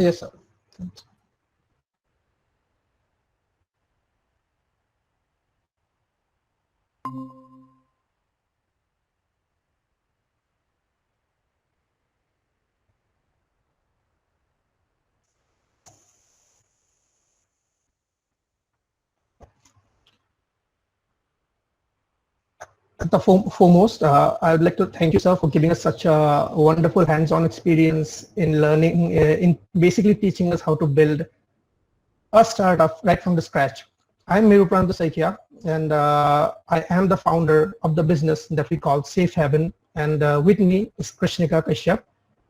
Yes, sir. At the foremost, I would like to thank you, sir, for giving us such a wonderful hands-on experience in learning, in basically teaching us how to build a startup right from the scratch. I'm Miruprananda Saikia, and I am the founder of the business that we call Safe Haven. And with me is Krishnika Kashyap,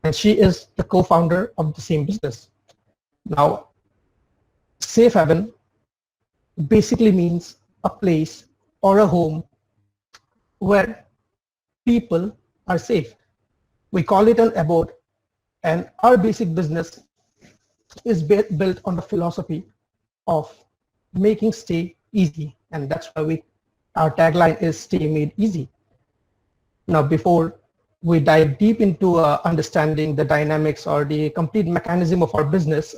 and she is the co-founder of the same business. Now, Safe Haven basically means a place or a home where people are safe. We call it an abode, and our basic business is built on the philosophy of making stay easy, and that's why our tagline is stay made easy. Now, before we dive deep into understanding the dynamics or the complete mechanism of our business,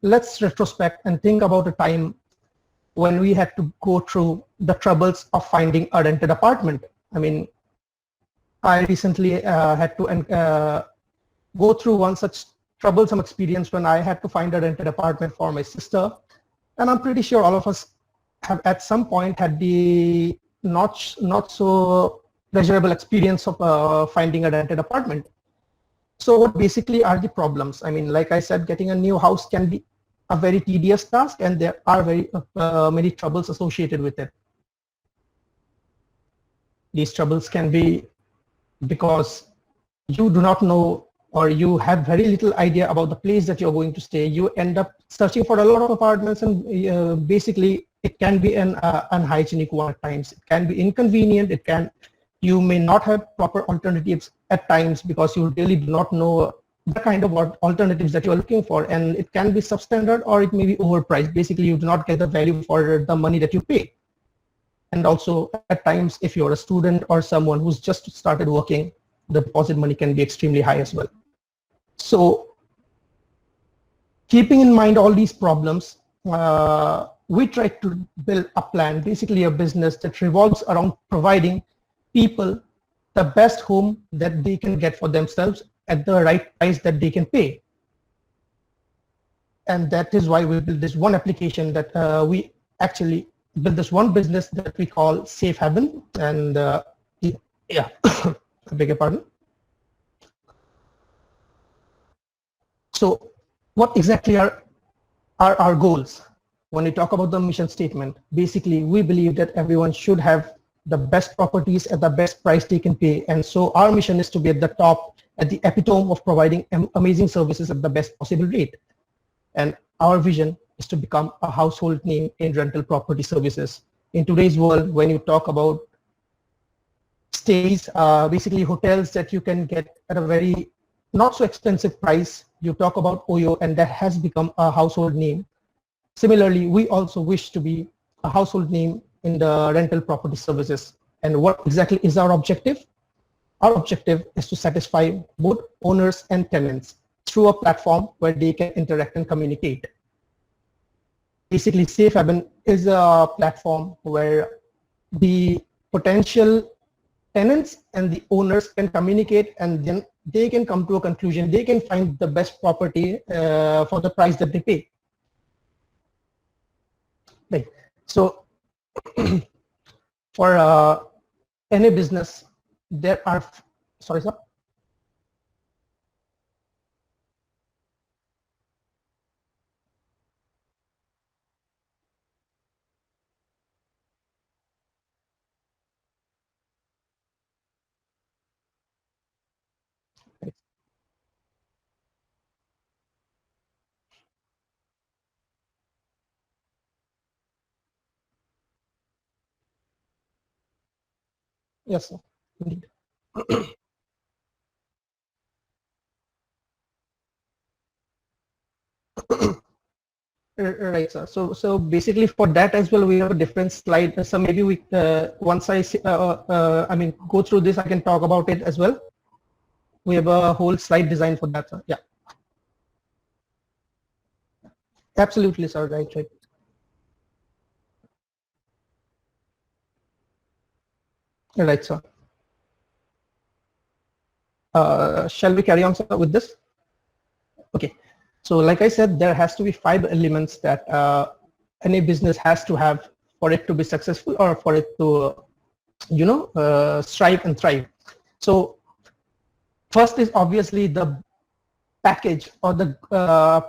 let's retrospect and think about a time when we had to go through the troubles of finding a rented apartment. I mean, I recently had to go through one such troublesome experience when I had to find a rented apartment for my sister. And I'm pretty sure all of us have at some point had the not so pleasurable experience of finding a rented apartment. So what basically are the problems? I mean, like I said, getting a new house can be a very tedious task, and there are very many troubles associated with it. These troubles can be because you do not know or you have very little idea about the place that you're going to stay. You end up searching for a lot of apartments, and basically it can be an unhygienic one at times. It can be inconvenient. You may not have proper alternatives at times because you really do not know the kind of alternatives that you're looking for, and it can be substandard or it may be overpriced. Basically, you do not get the value for the money that you pay. And also at times, if you're a student or someone who's just started working, the deposit money can be extremely high as well. So keeping in mind all these problems, we try to build a plan, basically a business that revolves around providing people the best home that they can get for themselves at the right price that they can pay. And that is why we built this one application that we actually built this one business that we call Safe Haven. And yeah, I beg your pardon. So what exactly are our goals? When we talk about the mission statement, basically we believe that everyone should have the best properties at the best price they can pay. And so our mission is to be at the top, at the epitome of providing amazing services at the best possible rate. And our vision is to become a household name in rental property services. In today's world, when you talk about stays, basically hotels that you can get at a very not so expensive price, you talk about OYO, and that has become a household name. Similarly, we also wish to be a household name in the rental property services. And what exactly is our objective? Our objective is to satisfy both owners and tenants through a platform where they can interact and communicate. Basically, Safe Haven is a platform where the potential tenants and the owners can communicate, and then they can come to a conclusion. They can find the best property for the price that they pay. Right. So for any business, there are, sorry, sir. Yes, sir. Indeed. Right, sir. So basically for that as well, we have a different slide. So maybe we once I mean go through this, I can talk about it as well. We have a whole slide design for that, sir. Yeah. Absolutely, sir. Right, right. Right, sir. Shall we carry on, sir, with this? Okay. So like I said, there has to be 5 elements that any business has to have for it to be successful or for it to, strive and thrive. So first is obviously the package or the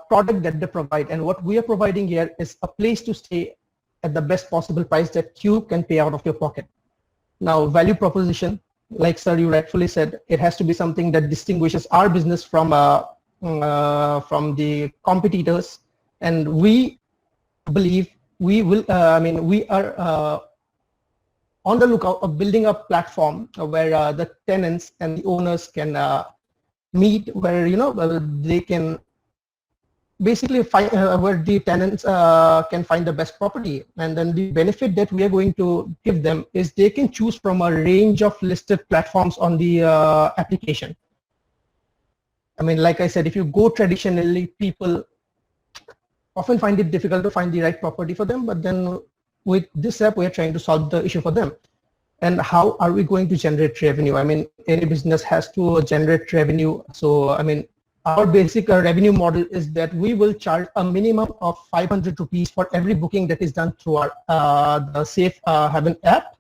product that they provide. And what we are providing here is a place to stay at the best possible price that you can pay out of your pocket. Now, value proposition, like sir, you rightfully said, it has to be something that distinguishes our business from the competitors. And we believe we will, we are on the lookout of building a platform where the tenants and the owners can meet, where they can basically find where the tenants can find the best property. And then the benefit that we are going to give them is they can choose from a range of listed platforms on the application. I mean, like I said, if you go traditionally, people often find it difficult to find the right property for them, but then with this app, we are trying to solve the issue for them. And how are we going to generate revenue? I mean, any business has to generate revenue. So, I mean, our basic revenue model is that we will charge a minimum of 500 rupees for every booking that is done through our the Safe Haven app.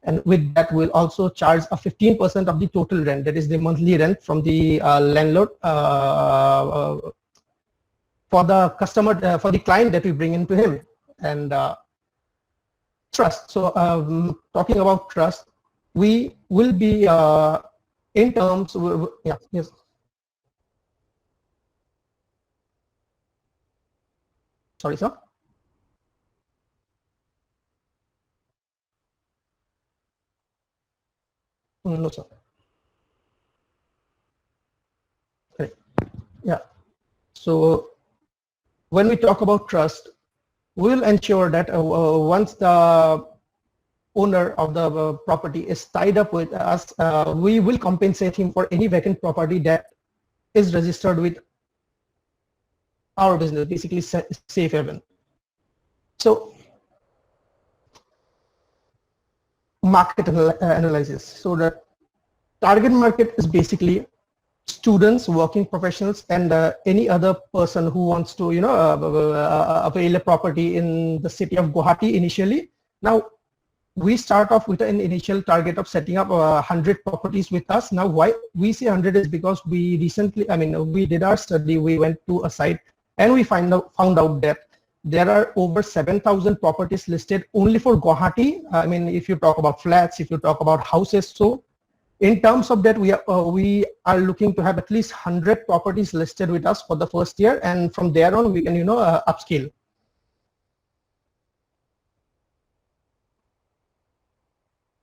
And with that, we'll also charge a 15% of the total rent, that is the monthly rent from the landlord for the customer, for the client that we bring into him. And trust. So talking about trust, we will be in terms, yeah, yes. Sorry, sir. No, sir. Correct. Yeah. So when we talk about trust, we'll ensure that once the owner of the property is tied up with us, we will compensate him for any vacant property that is registered with our business, basically Safe Haven. So market analysis. So the target market is basically students, working professionals, and any other person who wants to, avail a property in the city of Guwahati initially. Now, we start off with an initial target of setting up 100 properties with us. Now, why we say 100 is because we recently, we did our study, we went to a site and we found out that there are over 7,000 properties listed only for Guwahati. I mean, if you talk about flats, if you talk about houses, so in terms of that, we are looking to have at least 100 properties listed with us for the first year, and from there on, we can upscale.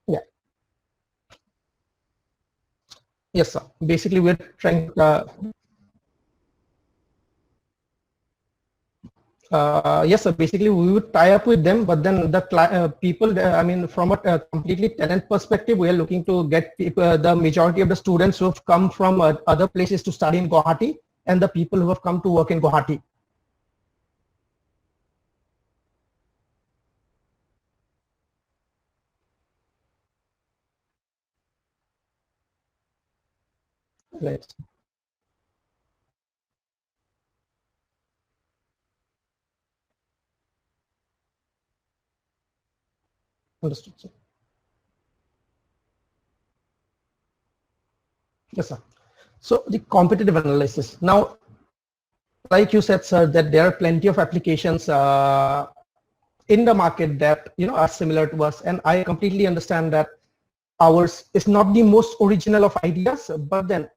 Yeah. Yes, sir. Basically, we're trying. Yes, sir. Basically, we would tie up with them, but then the people, from a completely tenant perspective, we are looking to get people, the majority of the students who have come from other places to study in Guwahati, and the people who have come to work in Guwahati. Right. Understood, sir. Yes, sir. So the competitive analysis. Now, like you said, sir, that there are plenty of applications in the market that are similar to us, and I completely understand that ours is not the most original of ideas, but then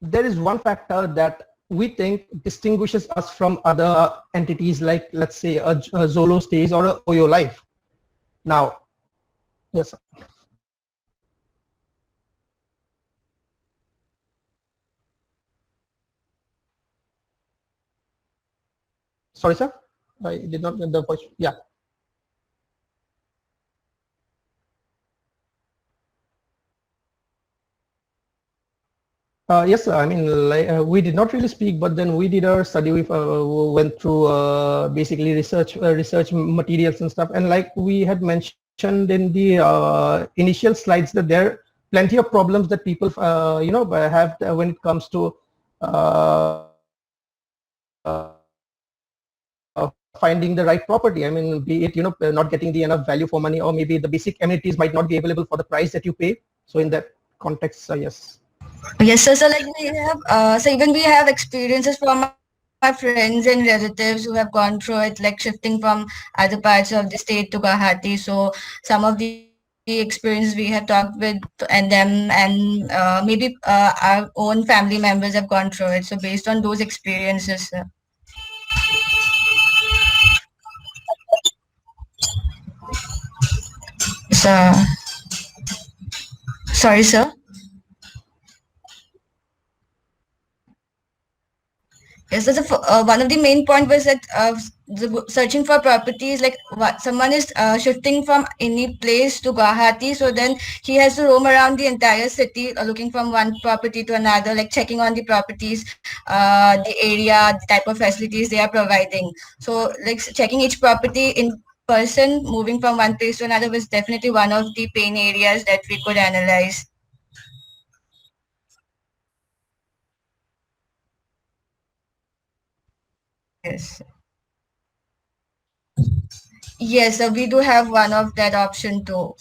there is one factor that we think distinguishes us from other entities, like let's say a Zolo Stays or a Oyo Life. Now, yes, sir. Sorry, sir, I did not get the voice. Yeah. Yes, sir. I mean, like, we did not really speak, but then we did our study. We went through basically research materials and stuff. And like we had mentioned in the initial slides, that there are plenty of problems that people, have when it comes to finding the right property. I mean, be it not getting the enough value for money, or maybe the basic amenities might not be available for the price that you pay. So in that context, yes. Yes, so like we have, so even we have experiences from our friends and relatives who have gone through it, like shifting from other parts of the state to Guwahati. So some of the experiences we have talked with and them, and maybe our own family members have gone through it. So based on those experiences, so sorry, sir. Yes, that's one of the main point was that searching for properties, like what someone is shifting from any place to Guwahati, so then he has to roam around the entire city looking from one property to another, like checking on the properties, the area, the type of facilities they are providing. So like checking each property in person, moving from one place to another was definitely one of the pain areas that we could analyze. Yes. Yes, we do have one of that option too.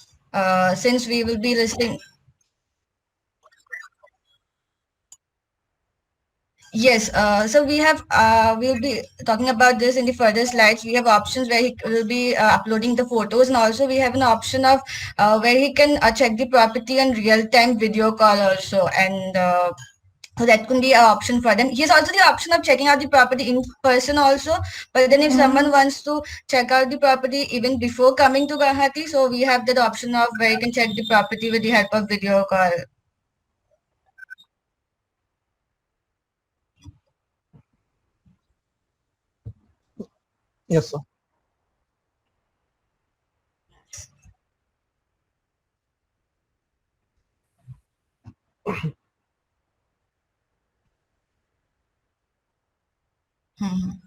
Since we will be listing, yes. So we have, we'll be talking about this in the further slides. We have options where he will be uploading the photos, and also we have an option of where he can check the property on real-time video call also, and so that could be an option for them. Here's also the option of checking out the property in person also. But then if someone wants to check out the property even before coming to Guwahati, so we have that option of where you can check the property with the help of video call. Yes, sir. Mhm.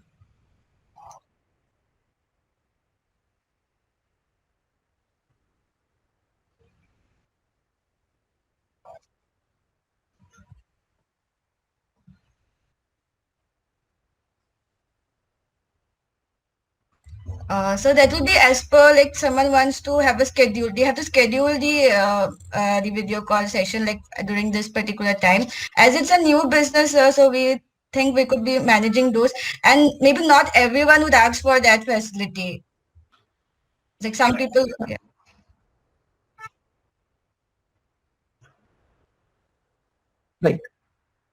So that would be as per like someone wants to have a schedule. They have to schedule the video call session like during this particular time. As it's a new business, so we think we could be managing those. And maybe not everyone would ask for that facility. Like some people, yeah. Right.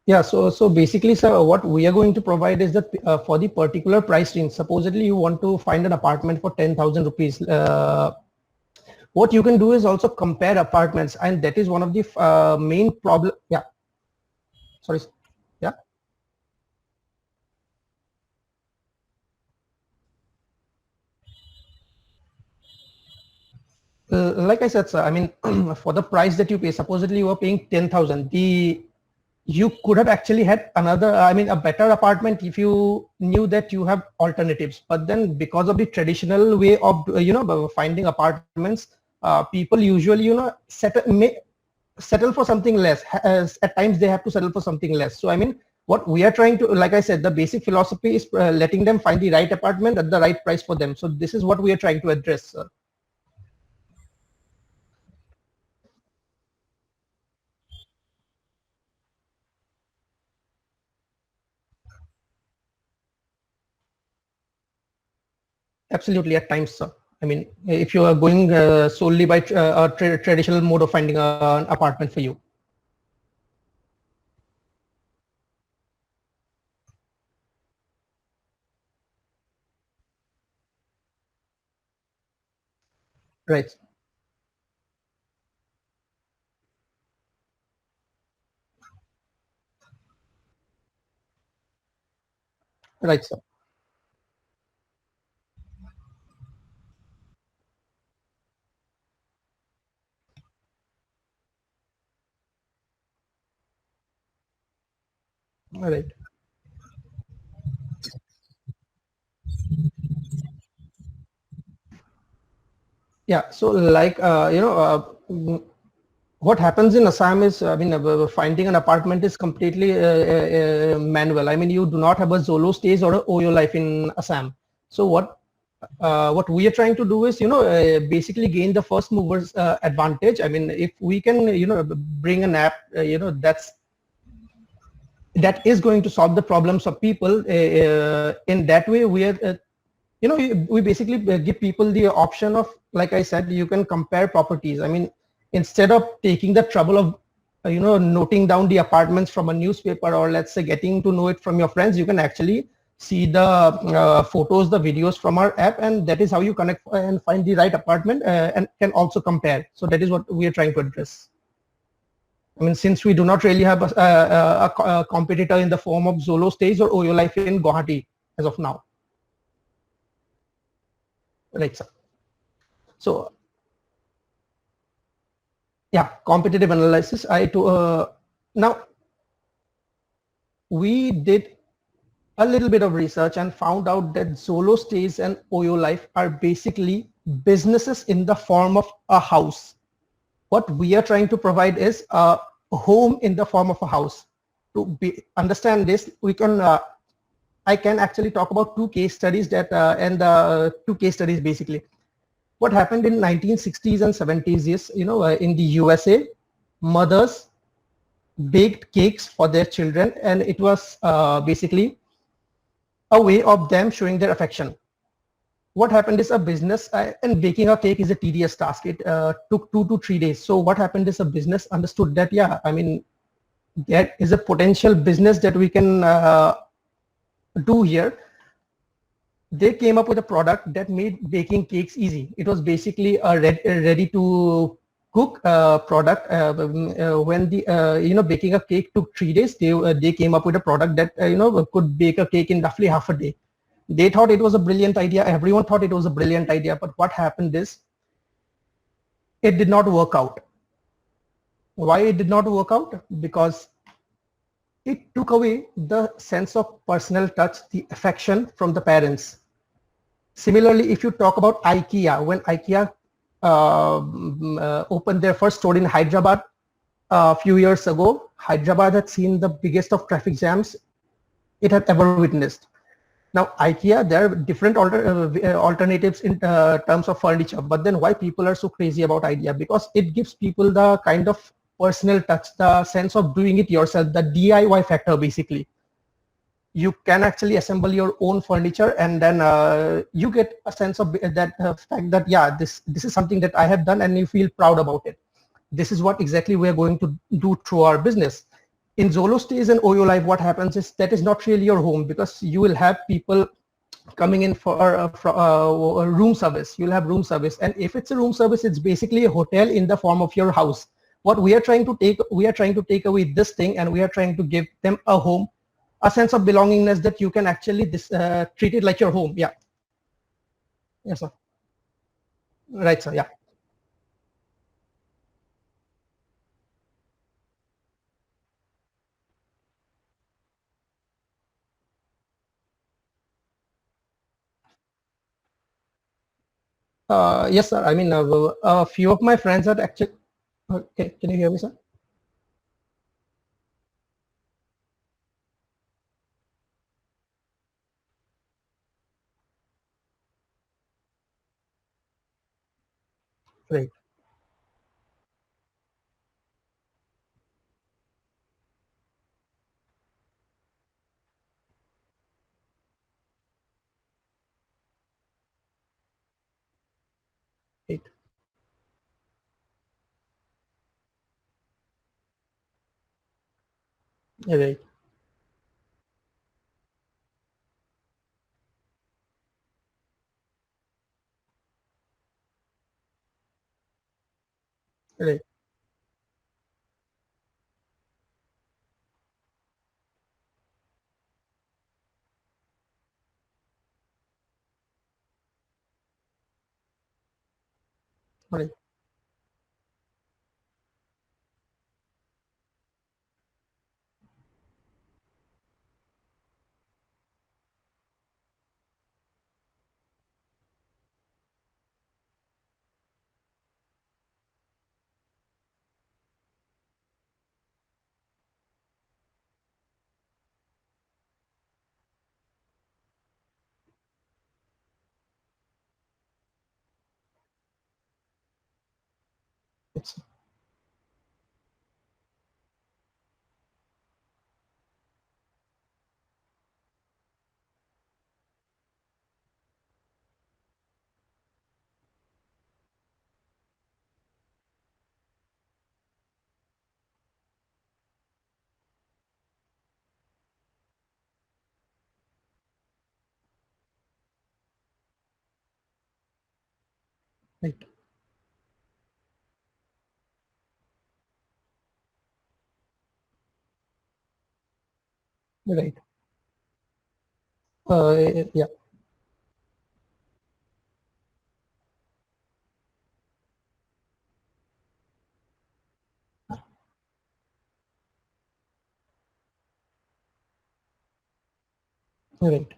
Yeah, so basically, sir, what we are going to provide is that for the particular price range, supposedly you want to find an apartment for 10,000 rupees. What you can do is also compare apartments, and that is one of the main problem. Yeah, sorry. Yeah, like I said, sir, I mean, for the price that you pay, supposedly you are paying 10,000. You could have actually had another, I mean, a better apartment if you knew that you have alternatives. But then because of the traditional way of, finding apartments, people usually, settle for something less. As at times they have to settle for something less. So, I mean, what we are trying to, like I said, the basic philosophy is letting them find the right apartment at the right price for them. So this is what we are trying to address. Absolutely, at times, sir. I mean, if you are going solely by a traditional mode of finding an apartment for you. Right, right, sir. Yeah, so like what happens in Assam is, I mean, finding an apartment is completely manual. I mean, you do not have a Zolo stays or a Oyo life in Assam. So what we are trying to do is, basically gain the first movers advantage. I mean, if we can, bring an app, that is going to solve the problems of people. In that way, we are, we basically give people the option of, like I said, you can compare properties. I mean, instead of taking the trouble of, noting down the apartments from a newspaper, or let's say getting to know it from your friends, you can actually see the photos, the videos from our app, and that is how you connect and find the right apartment, and can also compare. So that is what we are trying to address. I mean, since we do not really have a competitor in the form of Zolo Stays or Oyo Life in Guwahati as of now. Right, sir. So yeah, competitive analysis. Now we did a little bit of research and found out that Zolo Stays and Oyo Life are basically businesses in the form of a house. What we are trying to provide is a home in the form of a house. Understand this, I can actually talk about two case studies two case studies basically. What happened in 1960s and 70s is, in the USA, mothers baked cakes for their children, and it was basically a way of them showing their affection. What happened is a business, and baking a cake is a tedious task. It took 2 to 3 days. So what happened is a business understood that, yeah, I mean, there is a potential business that we can do here. They came up with a product that made baking cakes easy. It was basically a ready to cook product. When the baking a cake took 3 days, they came up with a product that could bake a cake in roughly half a day. They thought it was a brilliant idea. Everyone thought it was a brilliant idea. But what happened is, it did not work out. Why it did not work out? Because it took away the sense of personal touch, the affection from the parents. Similarly, if you talk about IKEA, when IKEA opened their first store in Hyderabad a few years ago, Hyderabad had seen the biggest of traffic jams it had ever witnessed. Now, IKEA, there are different alternatives in terms of furniture, but then why people are so crazy about IKEA? Because it gives people the kind of personal touch, the sense of doing it yourself, the DIY factor basically. You can actually assemble your own furniture, and then you get a sense of that fact that, yeah, this is something that I have done, and you feel proud about it. This is what exactly we are going to do through our business. In Zolo Stays and Oyo Life, what happens is that is not really your home, because you will have people coming in for room service. You'll have room service, and if it's a room service, it's basically a hotel in the form of your house. What we are trying to take away this thing, and we are trying to give them a home, a sense of belongingness, that you can actually treat it like your home. Yeah. Yes, sir. Right, sir. Yeah. Yes, sir. I mean, a few of my friends are actually. Okay, can you hear me, sir? Right. Right. Right. Right. Right. It's right. Right. Yeah. Right.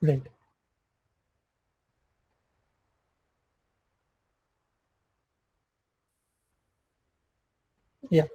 Right. Yeah.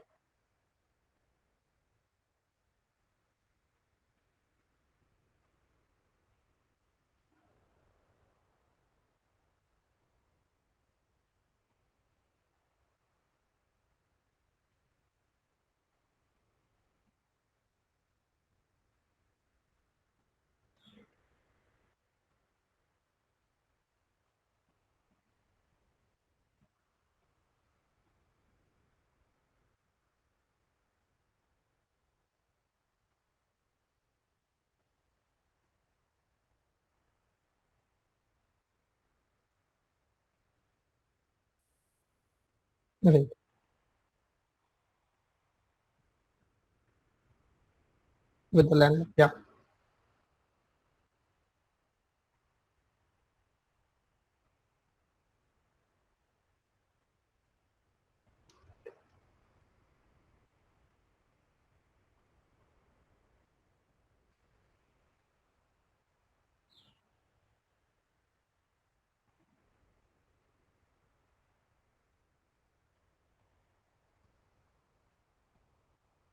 Right. With the land. Yeah.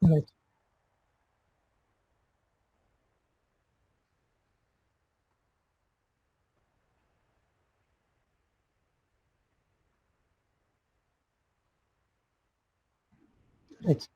Right. Right.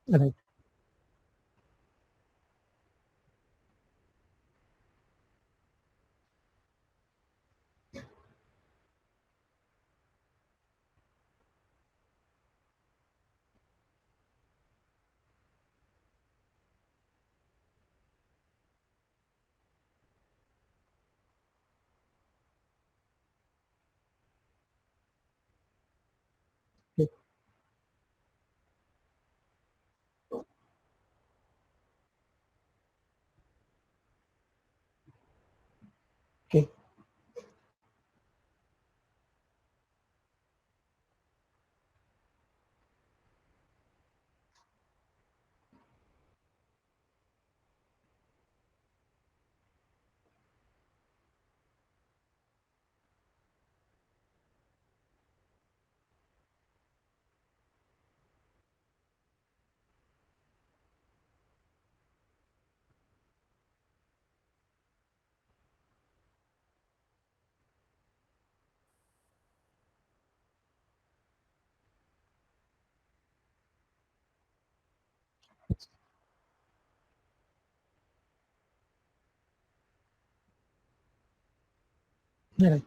Right. Okay. Okay. Right.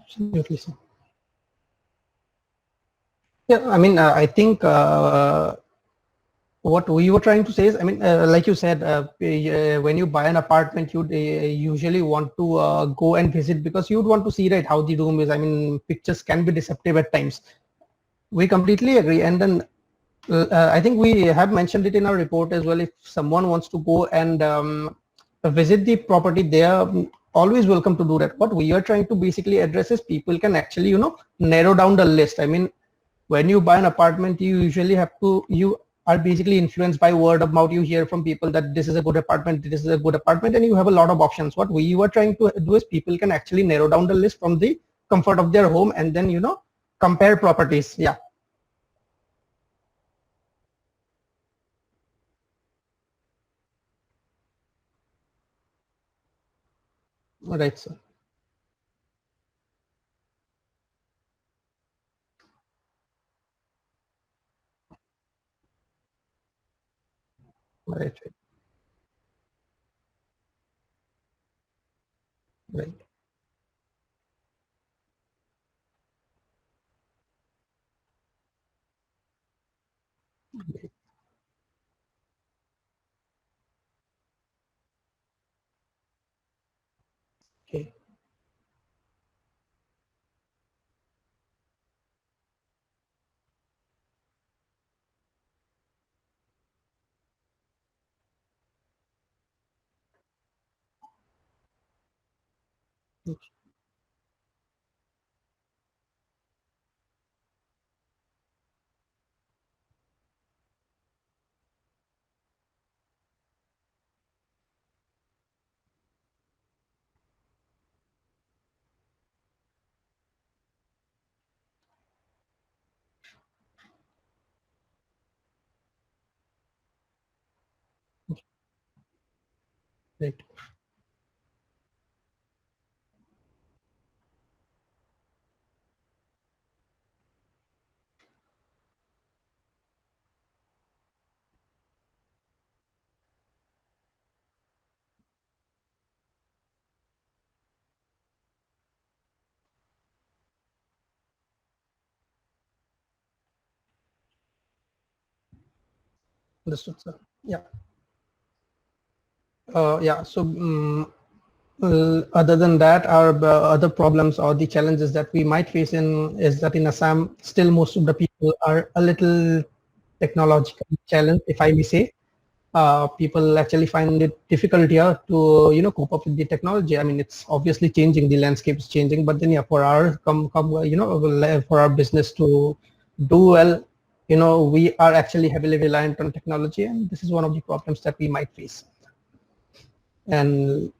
Absolutely, sir. Yeah, I mean, I think what we were trying to say is, I mean, like you said, when you buy an apartment, you'd usually want to go and visit because you'd want to see, right, how the room is. I mean, pictures can be deceptive at times. We completely agree. And then I think we have mentioned it in our report as well. If someone wants to go and visit the property, they are always welcome to do that. What we are trying to basically address is people can actually, narrow down the list. I mean, when you buy an apartment, you usually have to, you are basically influenced by word of mouth. You hear from people that this is a good apartment, this is a good apartment, and you have a lot of options. What we were trying to do is people can actually narrow down the list from the comfort of their home and then, compare properties. Yeah. Right, sir. Right, right, right. Okay. Right. Understood, sir. Yeah. Yeah. So, other than that, our other problems or the challenges that we might face in is that in Assam, still most of the people are a little technologically challenged, if I may say. People actually find it difficult here to cope up with the technology. I mean, it's obviously changing, the landscape is changing, but then yeah, for our for our business to do well, we are actually heavily reliant on technology, and this is one of the problems that we might face. And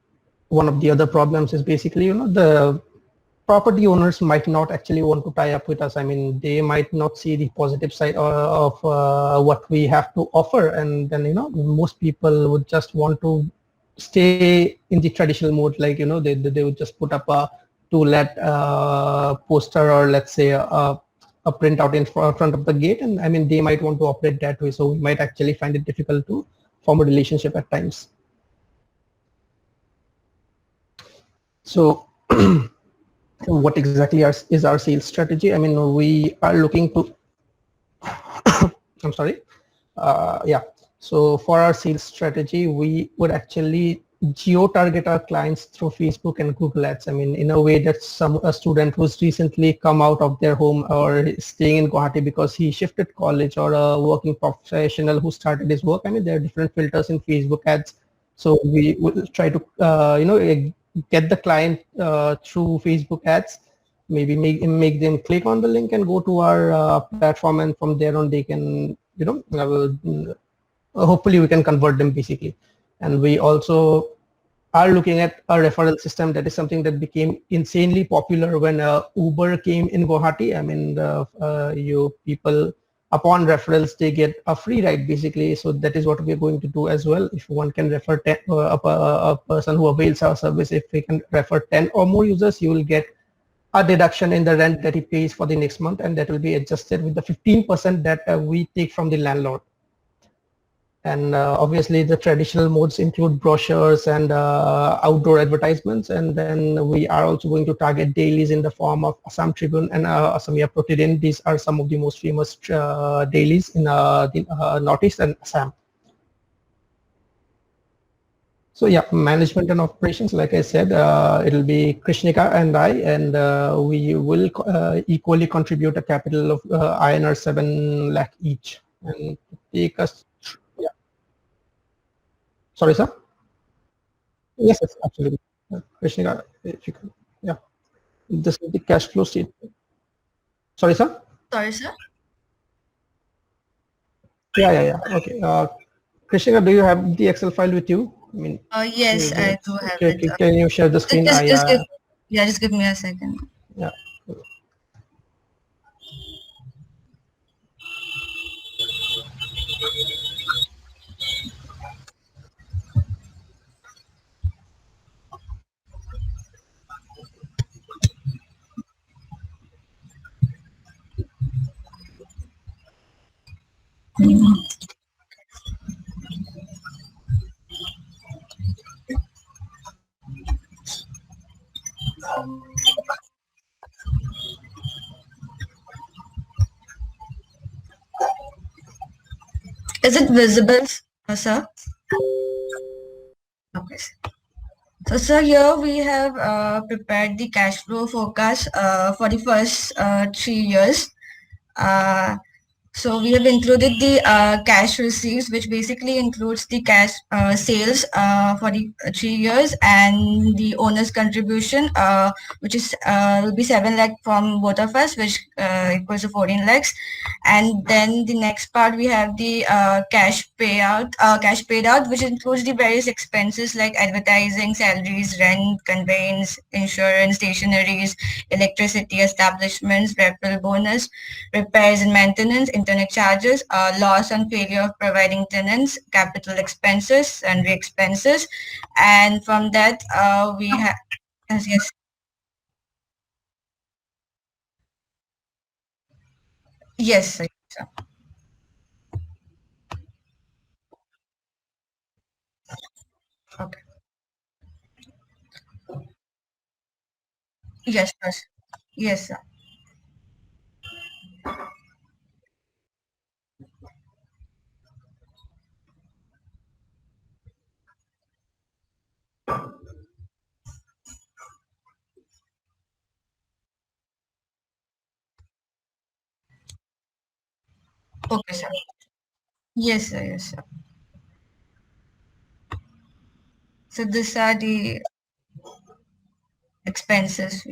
one of the other problems is basically, the property owners might not actually want to tie up with us. I mean, they might not see the positive side of what we have to offer, and then most people would just want to stay in the traditional mode, like they would just put up a to let poster, or let's say a printout in front of the gate, and I mean they might want to operate that way. So we might actually find it difficult to form a relationship at times. So what exactly is our sales strategy? I mean, we are looking to, I'm sorry. Yeah. So for our sales strategy, we would actually geo-target our clients through Facebook and Google Ads. I mean, in a way that a student who's recently come out of their home or staying in Guwahati because he shifted college, or a working professional who started his work. I mean, there are different filters in Facebook ads. So we will try to, get the client through Facebook ads, maybe make them click on the link and go to our platform, and from there on they can, hopefully we can convert them basically. And we also are looking at a referral system. That is something that became insanely popular when Uber came in Guwahati. I mean, you people, upon referrals, they get a free ride basically. So that is what we're going to do as well. If one can refer a person who avails our service, if we can refer 10 or more users, you will get a deduction in the rent that he pays for the next month, and that will be adjusted with the 15% that we take from the landlord. And obviously the traditional modes include brochures and outdoor advertisements. And then we are also going to target dailies in the form of Assam Tribune and Assamia Protidian. These are some of the most famous dailies in the Northeast and Assam. So yeah, management and operations, like I said, it'll be Krishnika and I, and we will equally contribute a capital of INR 7 lakh each, and take us. Yeah. Sorry, sir. Yes, yes, absolutely. Krishnika, if you can. Yeah, this is the cash flow statement. Sorry, sir. Sorry, sir. Yeah. Okay. Krishnika, do you have the Excel file with you? I mean, Yes, I do have it. can you share the screen? Just give, yeah, just give me a second. Yeah. Is it visible, sir? Okay. So, sir, here we have prepared the cash flow forecast for the first 3 years. Uh, so we have included the cash receipts, which basically includes the cash sales for the 3 years and the owner's contribution, which is will be 7 lakh from both of us, which equals to 14 lakhs. And then the next part we have the cash paid out, which includes the various expenses like advertising, salaries, rent, conveyance, insurance, stationaries, electricity, establishments, referral bonus, repairs and maintenance, internet charges, loss on failure of providing tenants, capital expenses, sundry expenses, and from that we have yes, yes, sir. Okay, yes, yes, yes, sir. Okay, sir. Yes, sir. Yes, sir. So these are the expenses.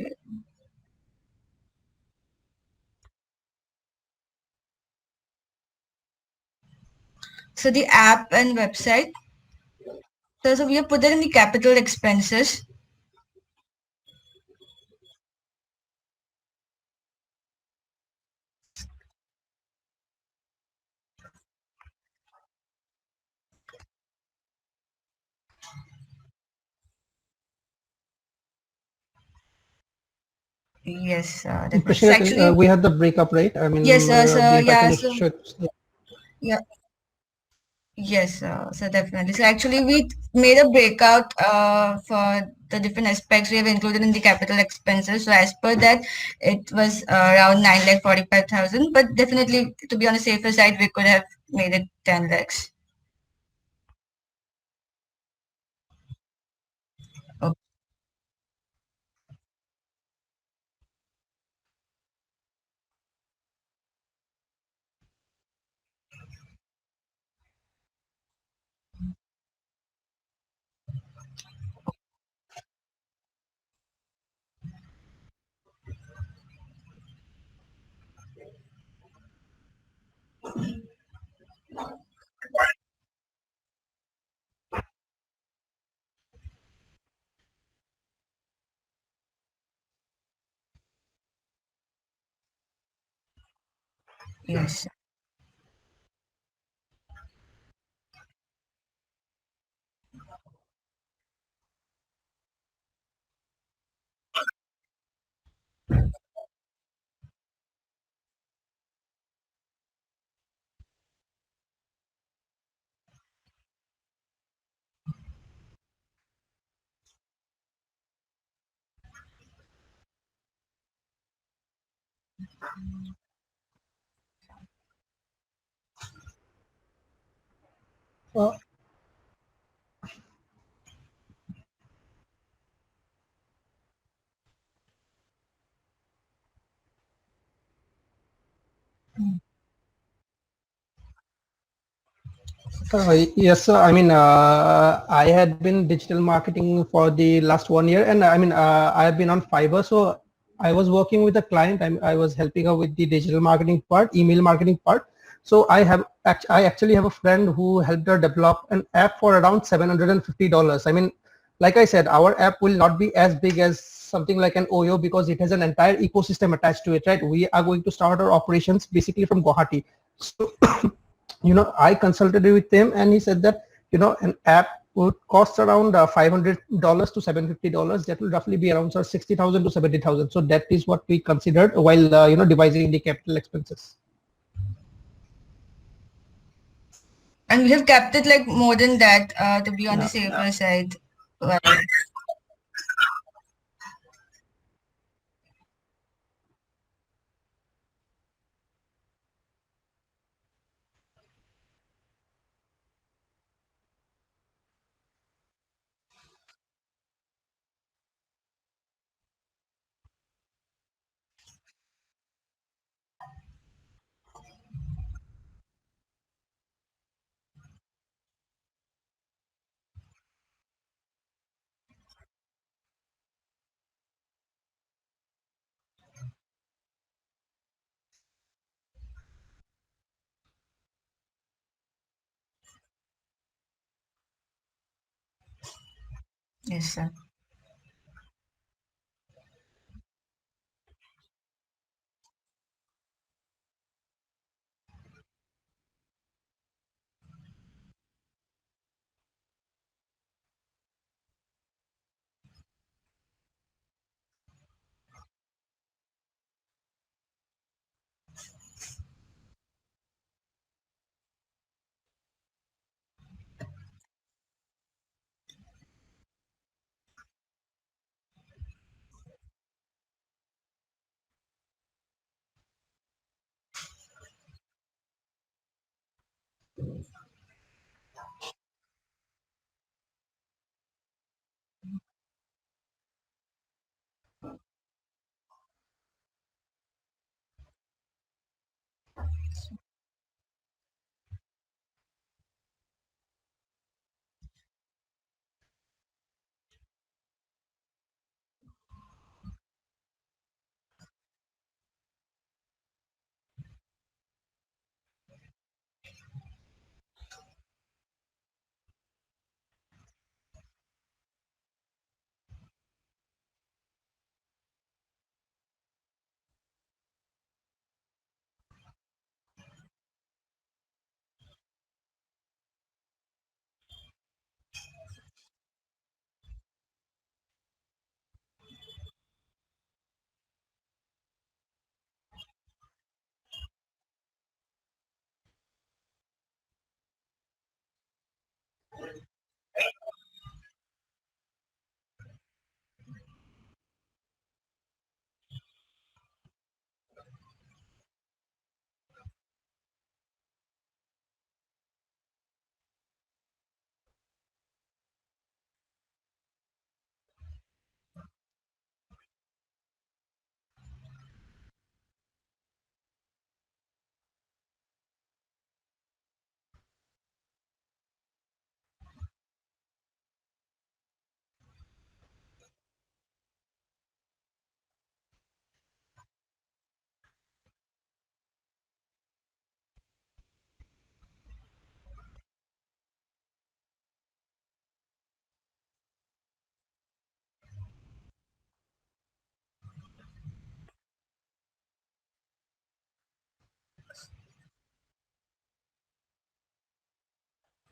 So the app and website. So we have put that in the capital expenses. Yes, definitely. So Krishna, actually, we had the breakup, right? I yes, mean, sir. if I Yeah. can just So show. yeah. Yes, so definitely. So actually, we made a breakout for the different aspects we have included in the capital expenses. So as per that, it was around 9,45,000. But definitely, to be on the safer side, we could have made it 10 lakhs. Oh, yes, Uh, yes, sir. I mean, I had been digital marketing for the last 1 year, and I mean, I have been on Fiverr. So I was working with a client. I was helping her with the digital marketing part, email marketing part. So I actually have a friend who helped her develop an app for around $750. I mean, like I said, our app will not be as big as something like an OYO because it has an entire ecosystem attached to it, right? We are going to start our operations basically from Guwahati. So I consulted with him, and he said that an app would cost around $500 to $750. That will roughly be around 60,000 to 70,000. So that is what we considered while devising the capital expenses. And we have kept it like more than that to be on the Yeah. safer side. Well, yes, sir.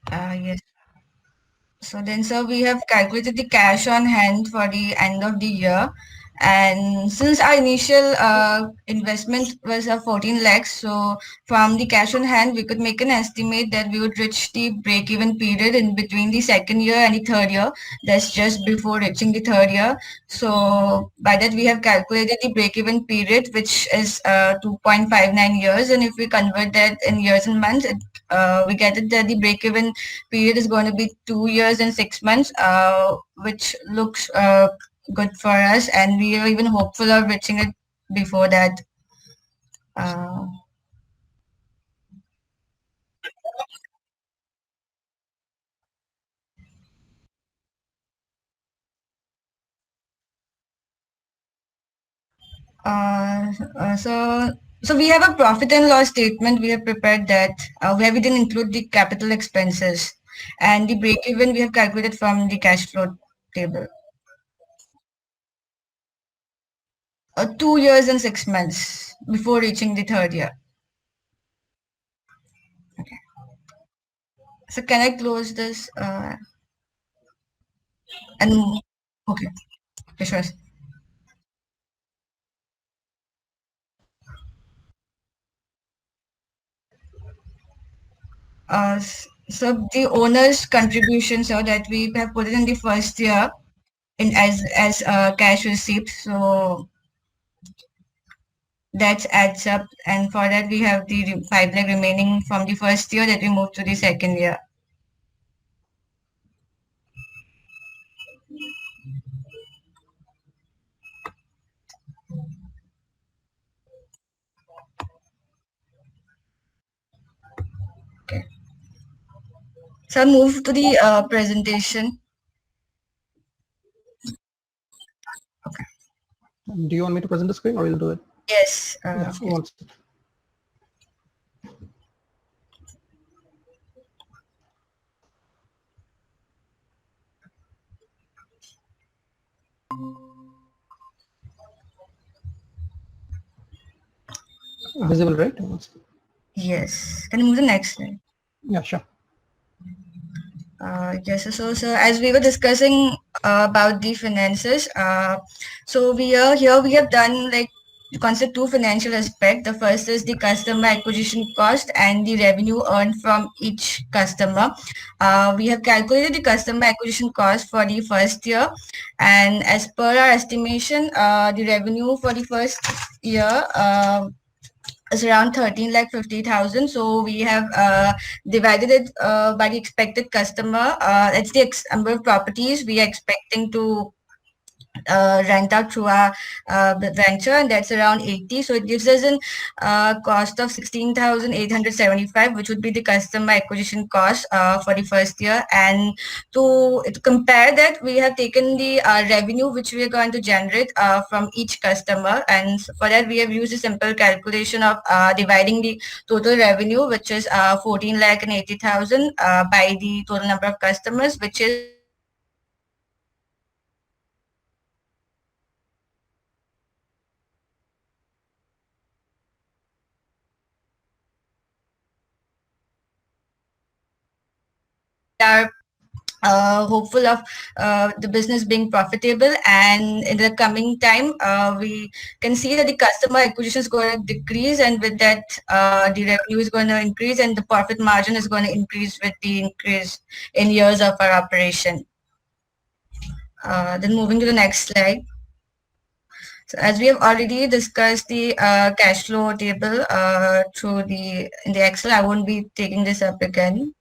Yes. So then, sir, we have calculated the cash on hand for the end of the year, And since our initial investment was 14 lakhs, so from the cash on hand, we could make an estimate that we would reach the break-even period in between the second year and the third year. That's just before reaching the third year. So by that, we have calculated the break-even period, which is 2.59 years. And if we convert that in years and months, we get it that the break-even period is going to be 2 years and 6 months, which looks good for us, and we are even hopeful of reaching it before that. Uh, uh, so, so we have a profit and loss statement. We have prepared that, where we didn't include the capital expenses, and the break even we have calculated from the cash flow table. 2 years and 6 months before reaching the third year. Okay. So can I close this? And okay, okay, sure. So the owner's contribution, so that we have put it in the first year in as cash receipt. So that adds up, and for that we have the 5 lakh remaining from the first year that we moved to the second year. Okay. So I'll move to the presentation. Okay. Do you want me to present the screen or you'll do it? Yes. Yeah, Yes. one second. Visible, right? One second. Yes. Can you move the next slide? Yeah, sure. Yes, so as we were discussing about the finances, so we are here we have done like consider two financial aspect. The first is the customer acquisition cost and the revenue earned from each customer. We have calculated the customer acquisition cost for the first year, and as per our estimation, the revenue for the first year is around 13 lakh 50,000. So we have divided it by the expected customer. It's the number of properties we are expecting to rent out through our venture, and that's around 80. So it gives us an cost of 16,875, which would be the customer acquisition cost for the first year. And to compare that, we have taken the revenue which we are going to generate from each customer, and for that we have used a simple calculation of dividing the total revenue, which is 14 lakh and 80,000 by the total number of customers, which is our hopeful of the business being profitable, and in the coming time we can see that the customer acquisition is going to decrease, and with that the revenue is going to increase, and the profit margin is going to increase with the increase in years of our operation. Then moving to the next slide. So as we have already discussed the cash flow table through the in the Excel, I won't be taking this up again.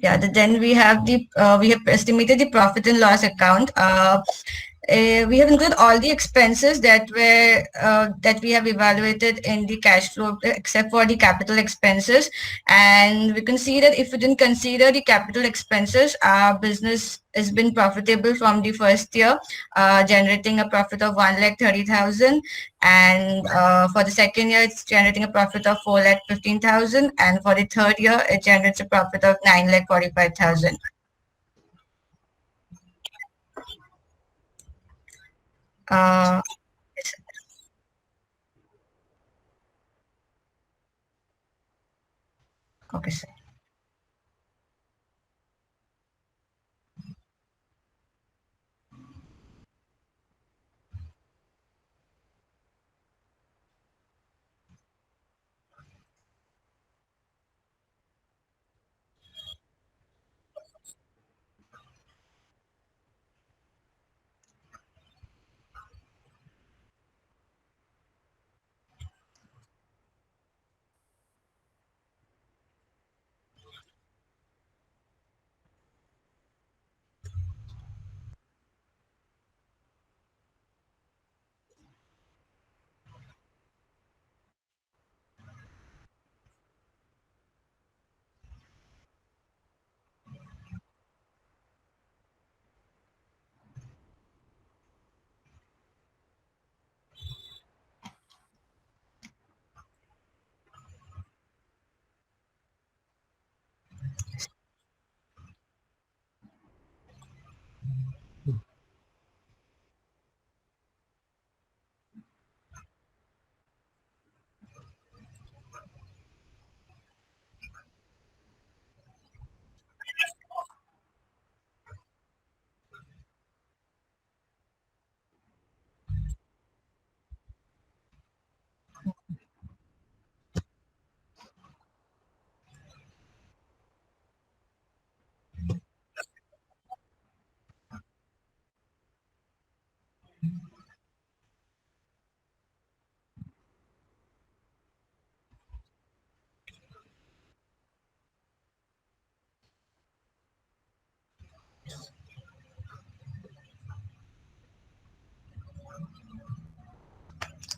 Yeah, then we have estimated the profit and loss account. We have included all the expenses that we have evaluated in the cash flow, except for the capital expenses. And we can see that if we didn't consider the capital expenses, our business has been profitable from the first year, generating a profit of 1,30,000, and for the second year it's generating a profit of 4,15,000, and for the third year it generates a profit of 9,45,000. Uh, okay, sir.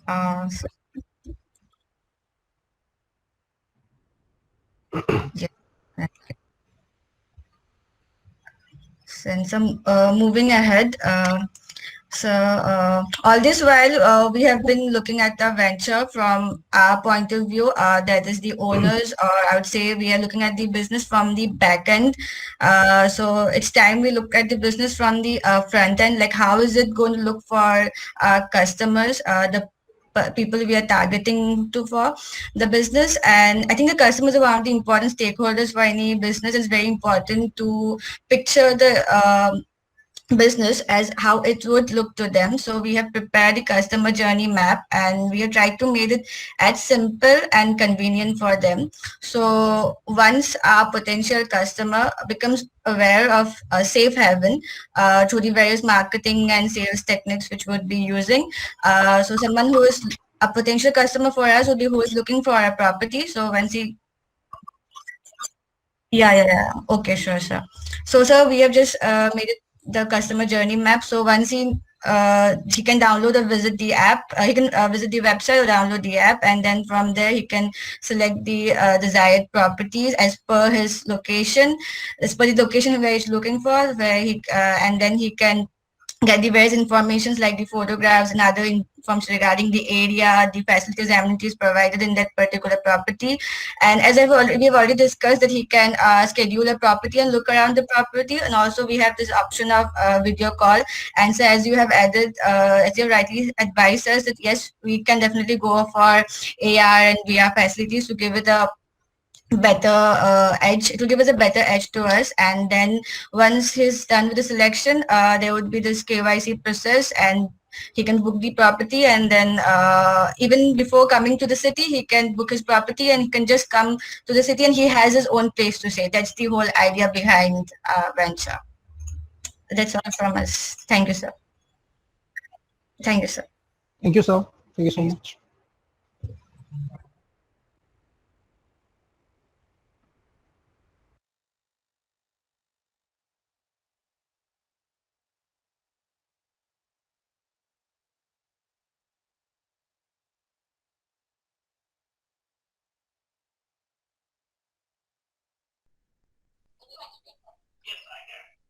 So, yeah. Since I'm moving ahead, all this while, we have been looking at the venture from our point of view, that is the owners, or I would say we are looking at the business from the back end. So it's time we look at the business from the front end, like how is it going to look for customers, the people we are targeting to for the business. And I think the customers are one of the important stakeholders for any business. It's very important to picture the business as how it would look to them. So we have prepared the customer journey map, and we have tried to make it as simple and convenient for them. So once our potential customer becomes aware of a safe haven through the various marketing and sales techniques which would be using, so someone who is a potential customer for us would be who is looking for a property. So once he yeah. Okay, sure, sir. So, sir, we have just made it the customer journey map. So once he can download or visit the app, he can visit the website or download the app, and then from there he can select the desired properties as per his location, as per the location where he's looking for, where and then he can get the various informations like the photographs and other information regarding the area, the facilities, amenities provided in that particular property. And as we've already discussed that he can schedule a property and look around the property. And also we have this option of video call. And so as you have added, as you rightly advised us that yes, we can definitely go for AR and VR facilities to give it a better edge, to give us a better edge to us. And then once he's done with the selection, there would be this KYC process, and he can book the property. And then even before coming to the city, he can book his property and he can just come to the city and he has his own place to stay. That's the whole idea behind venture. That's all from us. Thank you, sir. Thank you, sir. Thank you, sir. Thank you so much.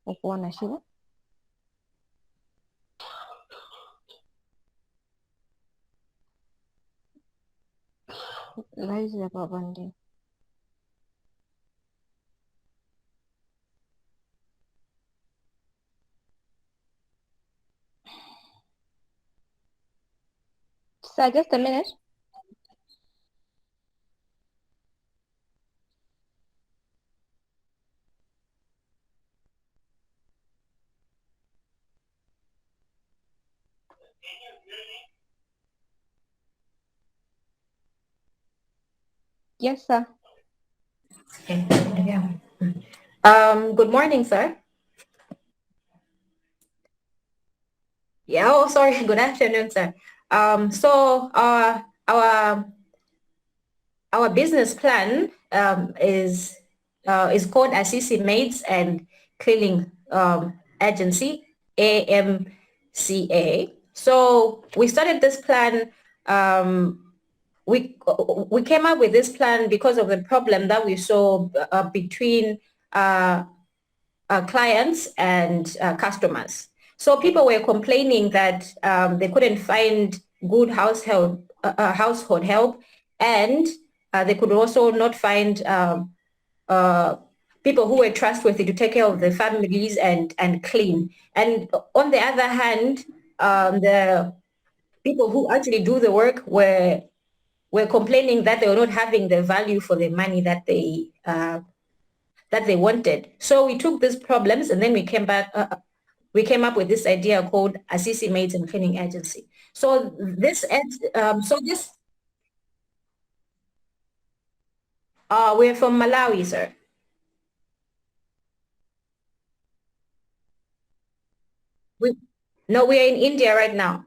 Upo na siya. Live ya babandi. Sir, just a minute. Yes, sir. Okay. Yeah. Good morning, sir. Yeah, oh, sorry. Good afternoon, sir. Our business plan is called Assisi Maids and Cleaning Agency, AMCA. So we started this plan. We came up with this plan because of the problem that we saw between clients and customers. So people were complaining that they couldn't find good household help, and they could also not find people who were trustworthy to take care of the families and clean. And on the other hand, the people who actually do the work were complaining that they were not having the value for the money that they wanted. So we took these problems and then we came up with this idea called Assisi Maids and Cleaning Agency. So we're from Malawi, sir. No, we are in India right now.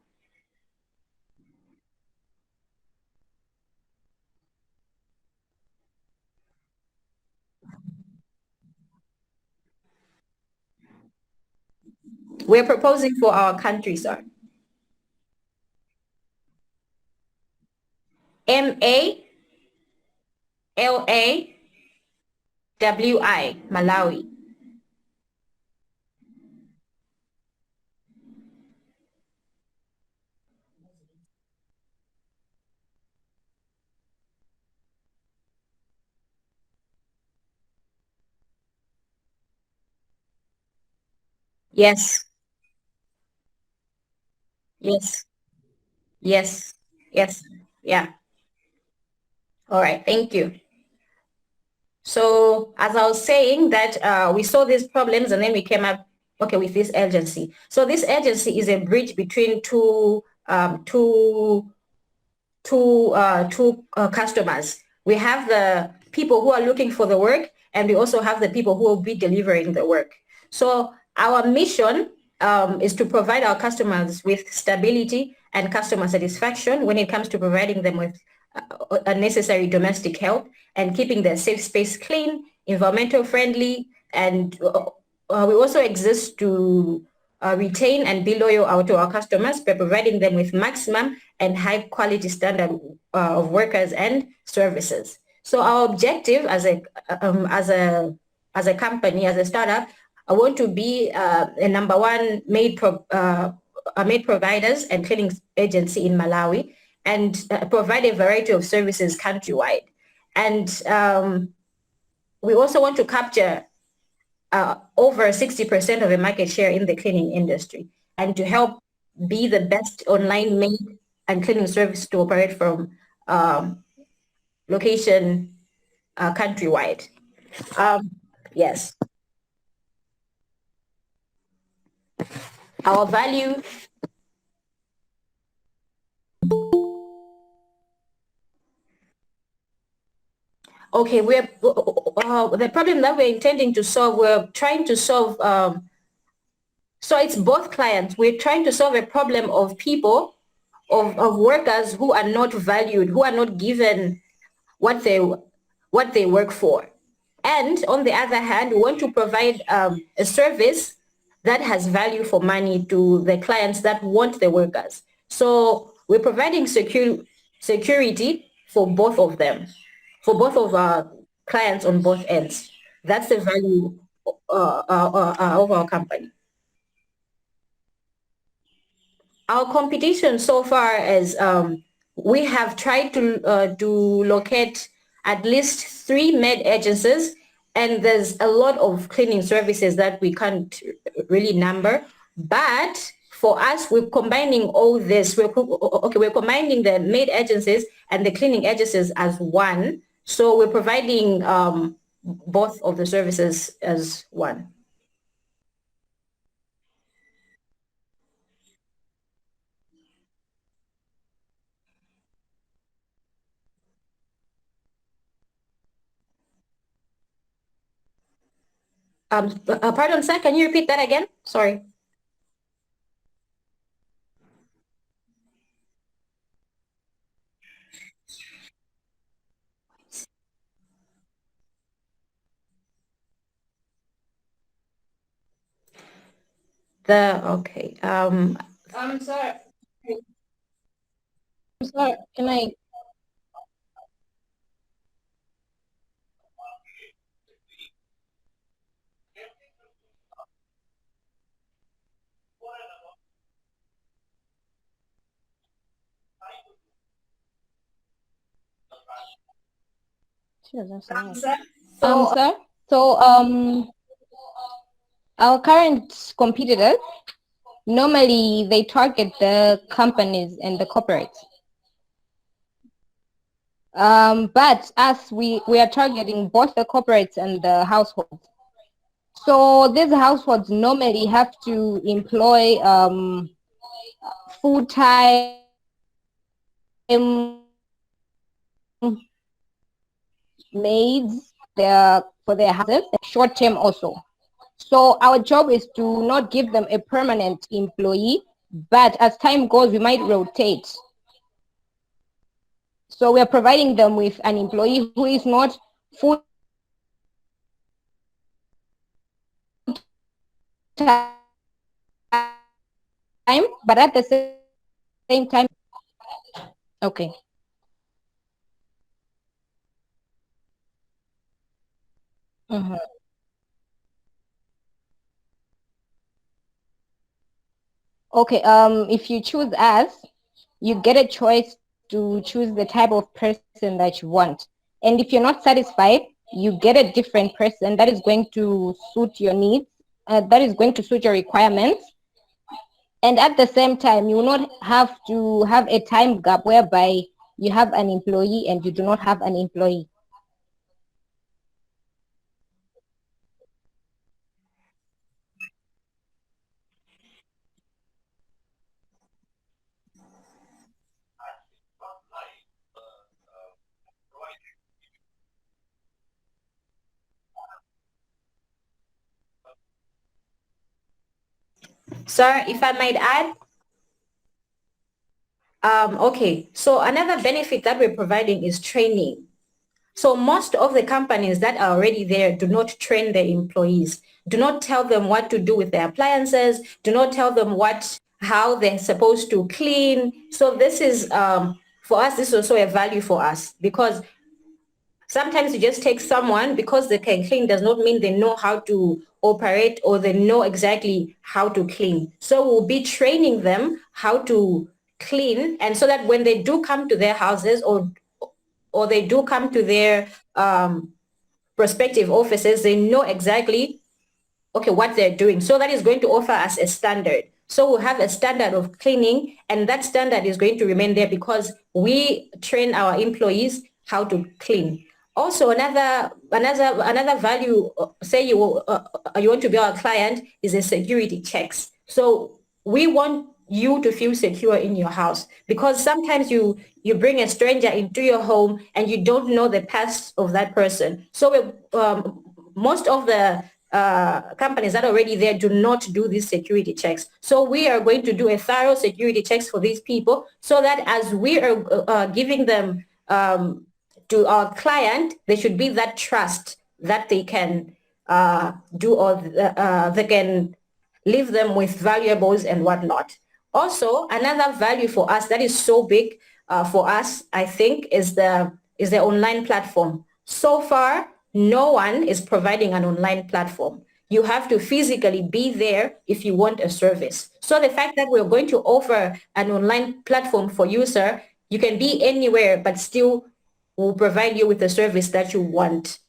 We're proposing for our country, sir. MALAWI, Malawi. Yes, yes, yes, yes, yeah. All right, thank you. So as I was saying that we saw these problems and then we came up, okay, with this agency. So this agency is a bridge between two customers. We have the people who are looking for the work, and we also have the people who will be delivering the work. So our mission is to provide our customers with stability and customer satisfaction when it comes to providing them with a necessary domestic help and keeping their safe space clean, environmental friendly, and we also exist to retain and be loyal to our customers by providing them with maximum and high quality standard of workers and services. So our objective as a company, as a startup, I want to be a number one maid providers and cleaning agency in Malawi, and provide a variety of services countrywide. And we also want to capture over 60% of the market share in the cleaning industry, and to help be the best online maid and cleaning service to operate from location countrywide. Yes. Our value. Okay, we're the problem that we're intending to solve, we're trying to solve, so it's both clients. We're trying to solve a problem of people, of workers who are not valued, who are not given what they work for. And on the other hand, we want to provide a service that has value for money to the clients that want the workers. So we're providing security for both of them, for both of our clients on both ends. That's the value of our company. Our competition so far is we have tried to locate at least 3 med agencies, and there's a lot of cleaning services that we can't really number. But for us, we're combining all this. We're combining the med agencies and the cleaning agencies as one. So we're providing both of the services as one. Pardon, sir, can you repeat that again? Sorry. Okay. I'm sorry. I'm sorry. Can I? Sure, that's all right. Sir. So our current competitors normally they target the companies and the corporates. But us, we are targeting both the corporates and the households. So these households normally have to employ full-time maids for their houses, short-term also. So our job is to not give them a permanent employee, but as time goes, we might rotate. So we are providing them with an employee who is not full time, but at the same time, okay. Mhm. Okay, if you choose us, you get a choice to choose the type of person that you want. And if you're not satisfied, you get a different person that is going to suit your needs, that is going to suit your requirements. And at the same time, you will not have to have a time gap whereby you have an employee and you do not have an employee. Sir, if I might add, okay, so another benefit that we're providing is training. So most of the companies that are already there do not train their employees, do not tell them what to do with their appliances, do not tell them how they're supposed to clean. So this is, for us, this is also a value for us, because sometimes you just take someone because they can clean does not mean they know how to operate or they know exactly how to clean. So we'll be training them how to clean, and so that when they do come to their houses or they do come to their prospective offices, they know exactly, okay, what they're doing. So that is going to offer us a standard. So we'll have a standard of cleaning, and that standard is going to remain there because we train our employees how to clean. Also, another value, say you want to be our client, is a security checks. So we want you to feel secure in your house, because sometimes you bring a stranger into your home and you don't know the past of that person. So most of the companies that are already there do not do these security checks. So we are going to do a thorough security checks for these people, so that as we are giving them to our client, there should be that trust that they can do, or they can leave them with valuables and whatnot. Also, another value for us that is so big for us, I think, is the online platform. So far, no one is providing an online platform. You have to physically be there if you want a service. So the fact that we're going to offer an online platform for you, sir, you can be anywhere, but still will provide you with the service that you want.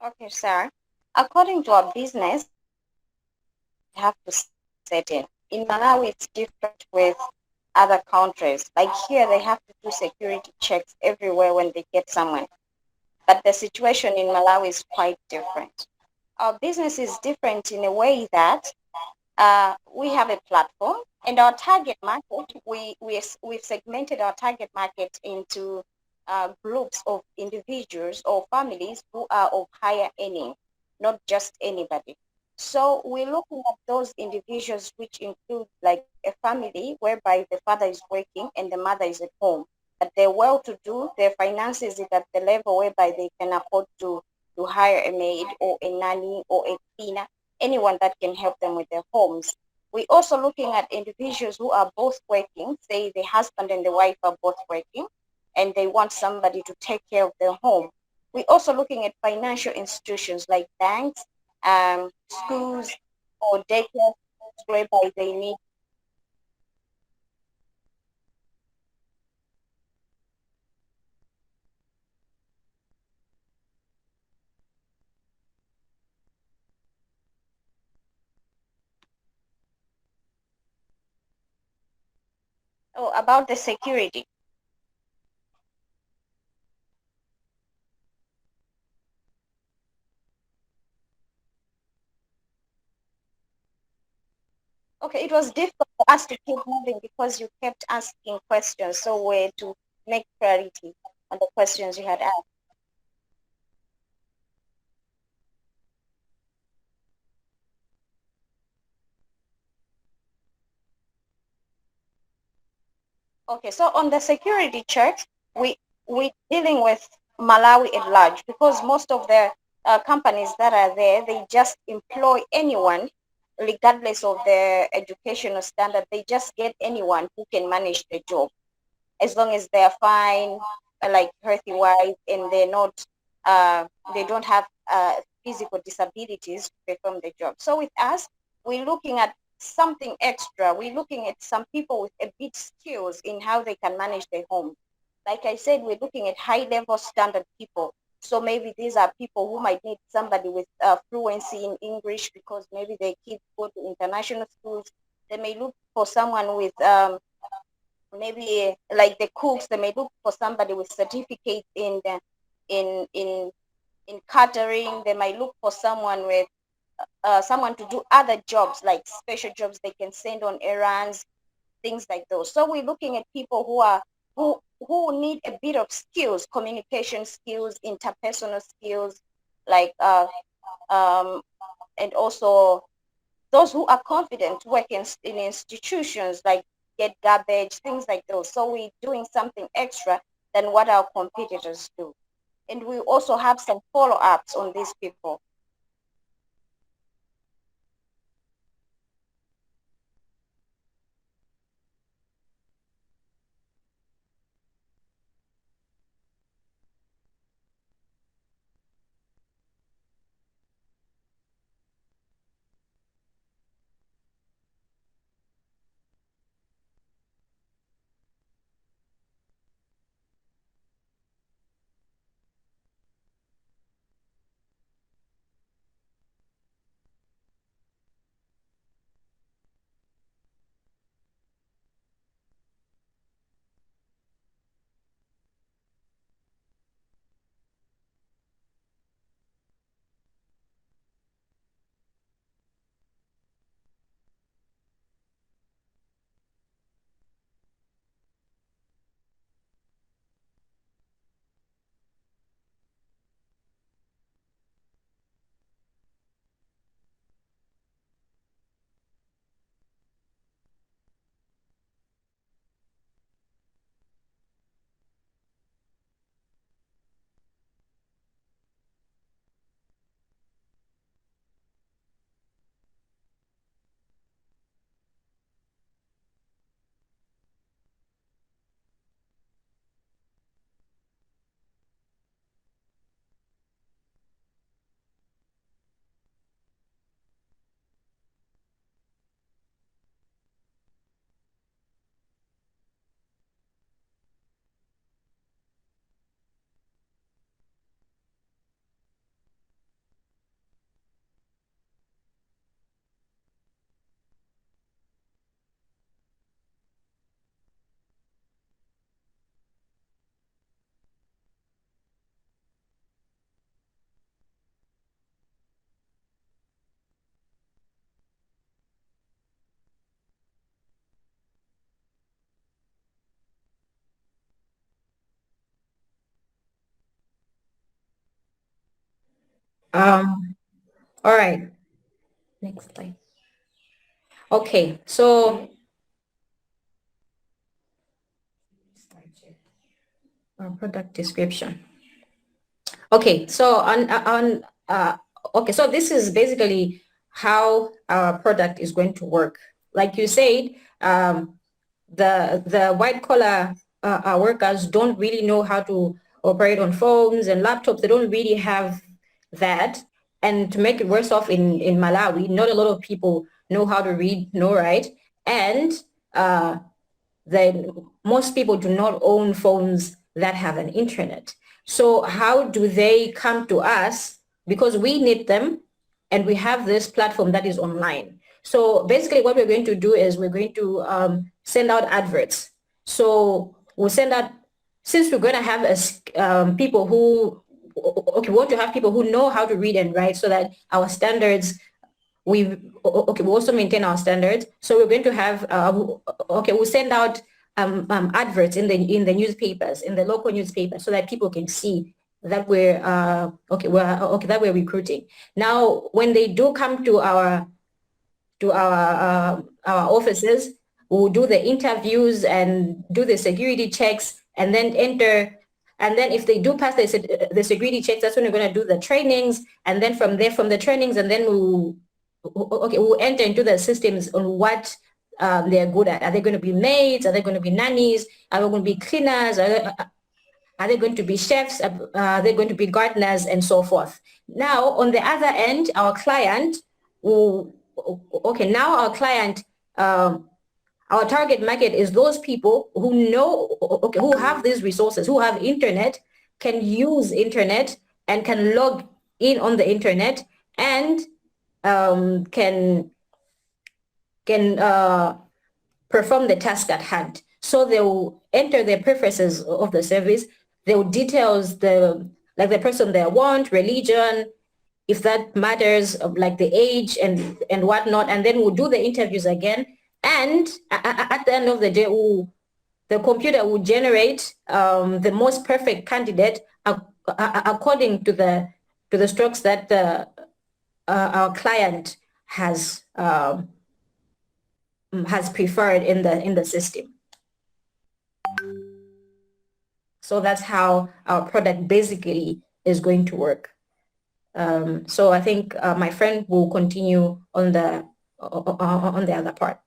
Okay, sir. According to our business, have to set in. In Malawi, it's different with other countries. Like here, they have to do security checks everywhere when they get someone. But the situation in Malawi is quite different. Our business is different in a way that we have a platform and our target market, we've segmented our target market into groups of individuals or families who are of higher earning, not just anybody. So we're looking at those individuals, which include like a family whereby the father is working and the mother is at home. But they're well-to-do, their finances is at the level whereby they can afford to hire a maid or a nanny or a cleaner, anyone that can help them with their homes. We're also looking at individuals who are both working, say the husband and the wife are both working, and they want somebody to take care of their home. We're also looking at financial institutions like banks, schools, or daycare whereby they need. Oh, about the security. Okay, it was difficult for us to keep moving because you kept asking questions, so we're to make clarity on the questions you had asked. Okay, so on the security check, we dealing with Malawi at large because most of the companies that are there, they just employ anyone regardless of their educational standard. They just get anyone who can manage the job as long as they're fine, like healthy wise, and they're not, they don't have physical disabilities to perform the job. So with us, we're looking at something extra. We're looking at some people with a bit skills in how they can manage their home. Like I said, we're looking at high level standard people. So maybe these are people who might need somebody with fluency in English because maybe their kids go to international schools. They may look for someone with maybe like the cooks. They may look for somebody with certificates in in in catering. They might look for someone with someone to do other jobs like special jobs. They can send on errands, things like those. So we're looking at people who are who need a bit of skills, communication skills, interpersonal skills, like and also those who are confident to work in institutions like get garbage, things like those. So we're doing something extra than what our competitors do. And we also have some follow-ups on these people. All right. Next slide. Okay, so product description. Okay, so okay, so this is basically how our product is going to work. Like you said, the white collar workers don't really know how to operate on phones and laptops. They don't really have that. And to make it worse off in Malawi, not a lot of people know how to read, nor write. And then most people do not own phones that have an internet. So how do they come to us? Because we need them and we have this platform that is online. So basically what we're going to do is we're going to send out adverts. So we'll send out, since we're going to have people who, okay, we want to have people who know how to read and write so that our standards, we also maintain our standards. So we're going to have we'll send out adverts in the newspapers, in the local newspapers, so that people can see that we're that we're recruiting. Now, when they do come to our offices, we'll do the interviews and do the security checks, and then enter. And then if they do pass the security checks, that's when we're going to do the trainings. And then from there, from the trainings, and then we'll enter into the systems on what they're good at. Are they going to be maids? Are they going to be nannies? Are they going to be cleaners? Are they going to be chefs? Are they going to be gardeners, and so forth? Now, on the other end, our client will, now our client, our target market is those people who know, who have these resources, who have internet, can use internet, and can log in on the internet, and can perform the task at hand. So they will enter the preferences of the service. They will details the person they want, religion, if that matters, like the age and whatnot, and then we'll do the interviews again. And at the end of the day, the computer will generate the most perfect candidate according to the strokes that our client has preferred in the system. So that's how our product basically is going to work. So I think my friend will continue on the other part.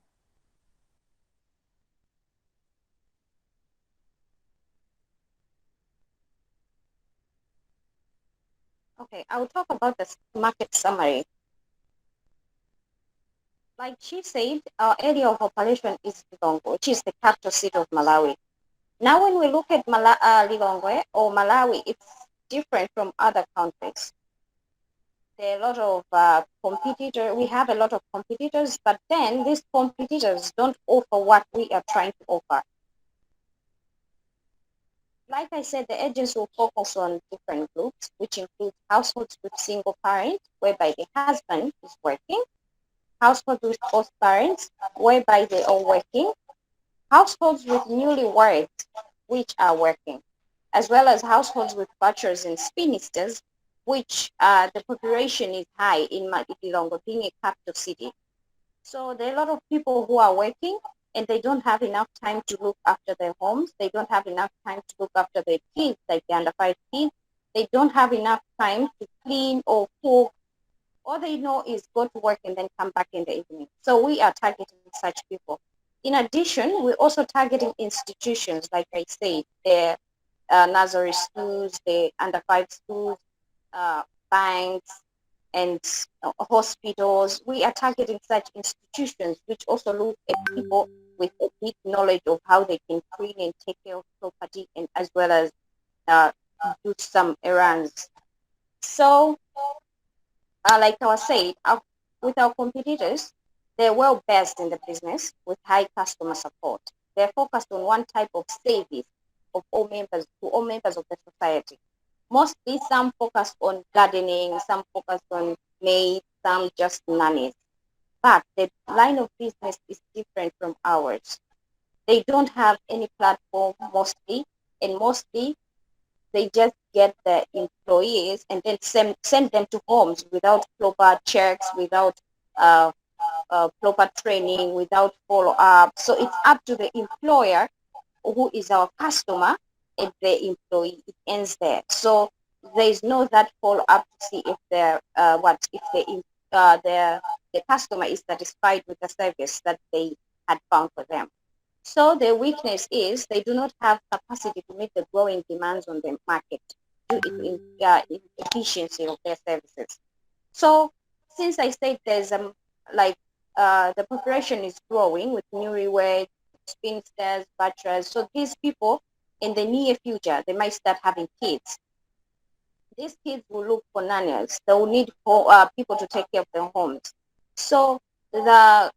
Okay, I will talk about the market summary. Like she said, our area of operation is Lilongwe, which is the capital city of Malawi. Now, when we look at Lilongwe or Malawi, it's different from other countries. There are a lot of competitors. We have a lot of competitors, but then these competitors don't offer what we are trying to offer. Like I said, the agency will focus on different groups, which includes households with single parents, whereby the husband is working, households with both parents, whereby they are working, households with newlyweds, which are working, as well as households with butchers and spinsters, which the population is high in Ilongwe, being a capital city. So there are a lot of people who are working and they don't have enough time to look after their homes. They don't have enough time to look after their kids, like the under 5 kids. They don't have enough time to clean or cook. All they know is go to work and then come back in the evening. So we are targeting such people. In addition, we're also targeting institutions, like I said, the nursery schools, the under 5 schools, banks, and hospitals. We are targeting such institutions, which also look at people with a deep knowledge of how they can clean and take care of property, and as well as do some errands. So, like I was saying, with our competitors, they're well versed in the business with high customer support. They're focused on one type of service of all members of the society. Mostly some focus on gardening, some focus on maids, some just nannies. But the line of business is different from ours. They don't have any platform mostly, and mostly they just get the employees and then send them to homes without proper checks, without proper training, without follow-up. So it's up to the employer, who is our customer, and the employee. It ends there. So there is no that follow-up to see if the customer is satisfied with the service that they had found for them. So the weakness is they do not have capacity to meet the growing demands on the market due to efficiency of their services. So since I said there's the population is growing with newlyweds, spinsters, bachelors, so these people in the near future they might start having kids. These kids will look for nannies. They will need people to take care of their homes. So the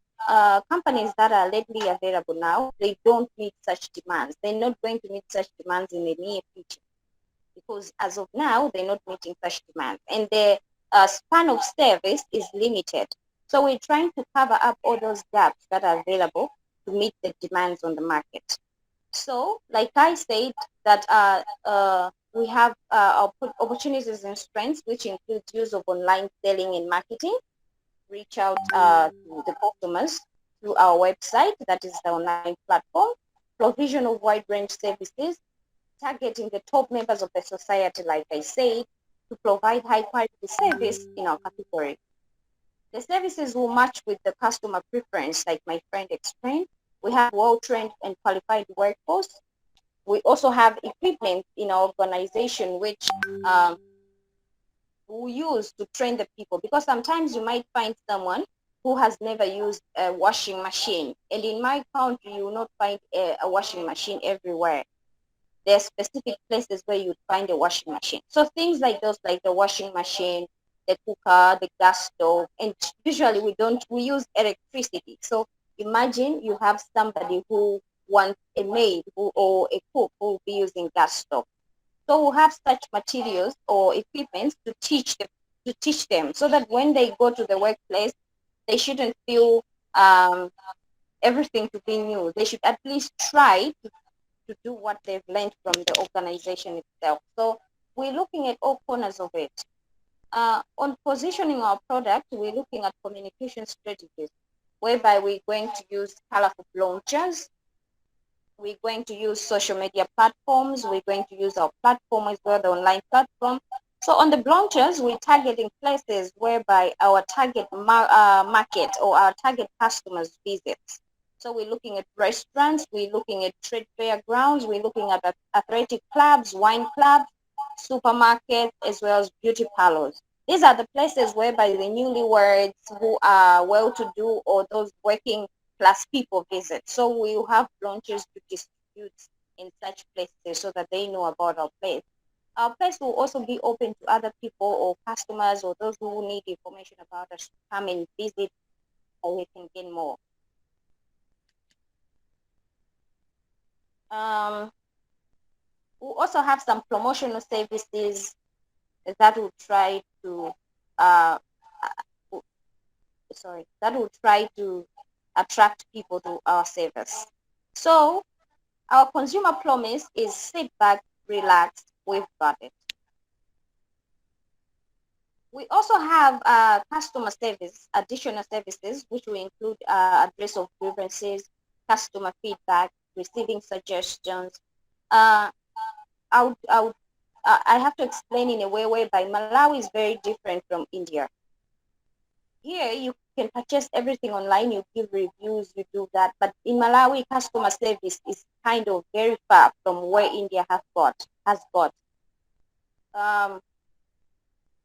companies that are readily available now, they don't meet such demands. They're not going to meet such demands in the near future because as of now, they're not meeting such demands. And the span of service is limited. So we're trying to cover up all those gaps that are available to meet the demands on the market. So, like I said, that we have our opportunities and strengths, which includes use of online selling and marketing, reach out to the customers through our website, that is the online platform, provision of wide range services, targeting the top members of the society, like I said, to provide high quality service in our category. The services will match with the customer preference, like my friend explained. We have well-trained and qualified workforce. We also have equipment in our organization, which we use to train the people, because sometimes you might find someone who has never used a washing machine. And in my country, you will not find a washing machine everywhere. There are specific places where you'd find a washing machine. So things like those, like the washing machine, the cooker, the gas stove, and usually we use electricity. So imagine you have somebody who wants a maid or a cook who will be using gas stove. So we'll have such materials or equipment to teach them so that when they go to the workplace, they shouldn't feel everything to be new. They should at least try to do what they've learned from the organization itself. So we're looking at all corners of it. On positioning our product, we're looking at communication strategies, whereby we're going to use colorful launchers. We're going to use social media platforms. We're going to use our platform as well, the online platform. So on the launchers, we're targeting places whereby our target market or our target customers visit. So we're looking at restaurants, we're looking at trade fair grounds, we're looking at athletic clubs, wine clubs, supermarkets, as well as beauty parlors. These are the places whereby the newlyweds who are well-to-do or those working class people visit. So we will have launches to distribute in such places so that they know about our place. Our place will also be open to other people or customers or those who need information about us to come and visit so we can gain more. We'll also have some promotional services that will try to attract people to our service. So our consumer promise is sit back, relax, we've got it. We also have customer service, additional services, which will include address of grievances, customer feedback, receiving suggestions. I have to explain in a way whereby Malawi is very different from India. Here, you can purchase everything online, you give reviews, you do that. But in Malawi, customer service is kind of very far from where India has got.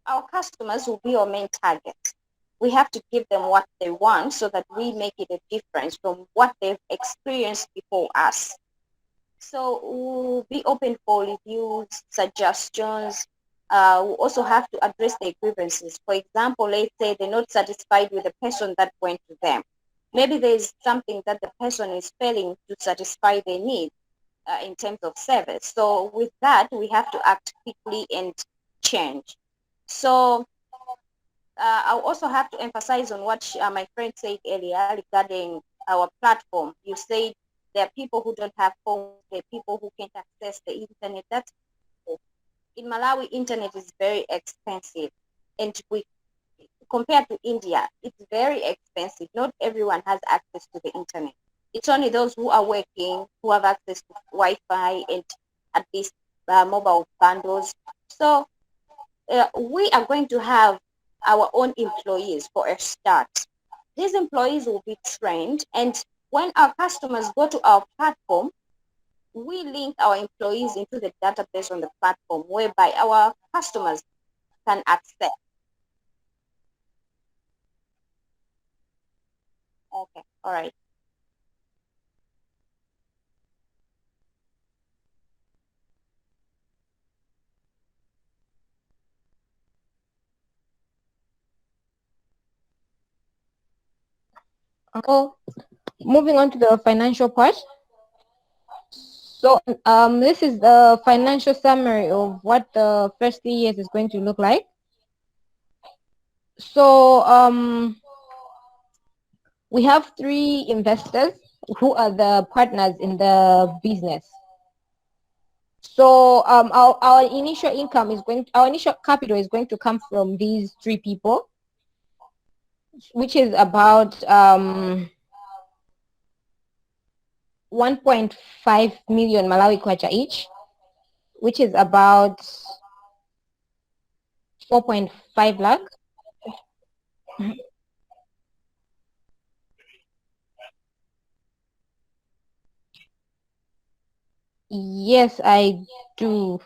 Our customers will be our main target. We have to give them what they want so that we make it a difference from what they've experienced before us. So we'll be open for reviews, suggestions. We also have to address their grievances. For example, let's say they're not satisfied with the person that went to them. Maybe there's something that the person is failing to satisfy their needs in terms of service. So with that, we have to act quickly and change. So I also have to emphasize on what my friend said earlier regarding our platform. You said there are people who don't have phones, there are people who can't access the internet. That's in Malawi, internet is very expensive, and we compared to India, it's very expensive. Not everyone has access to the internet. It's only those who are working who have access to Wi-Fi and at least mobile bundles. So we are going to have our own employees for a start. These employees will be trained, and when our customers go to our platform, we link our employees into the database on the platform whereby our customers can access. Okay, all right. So moving on to the financial part. So this is the financial summary of what the first 3 years is going to look like. So we have 3 investors who are the partners in the business. So our initial income is our initial capital is going to come from these 3 people, which is about 1.5 million Malawi kwacha each, which is about 4.5 lakh. Yes, I do.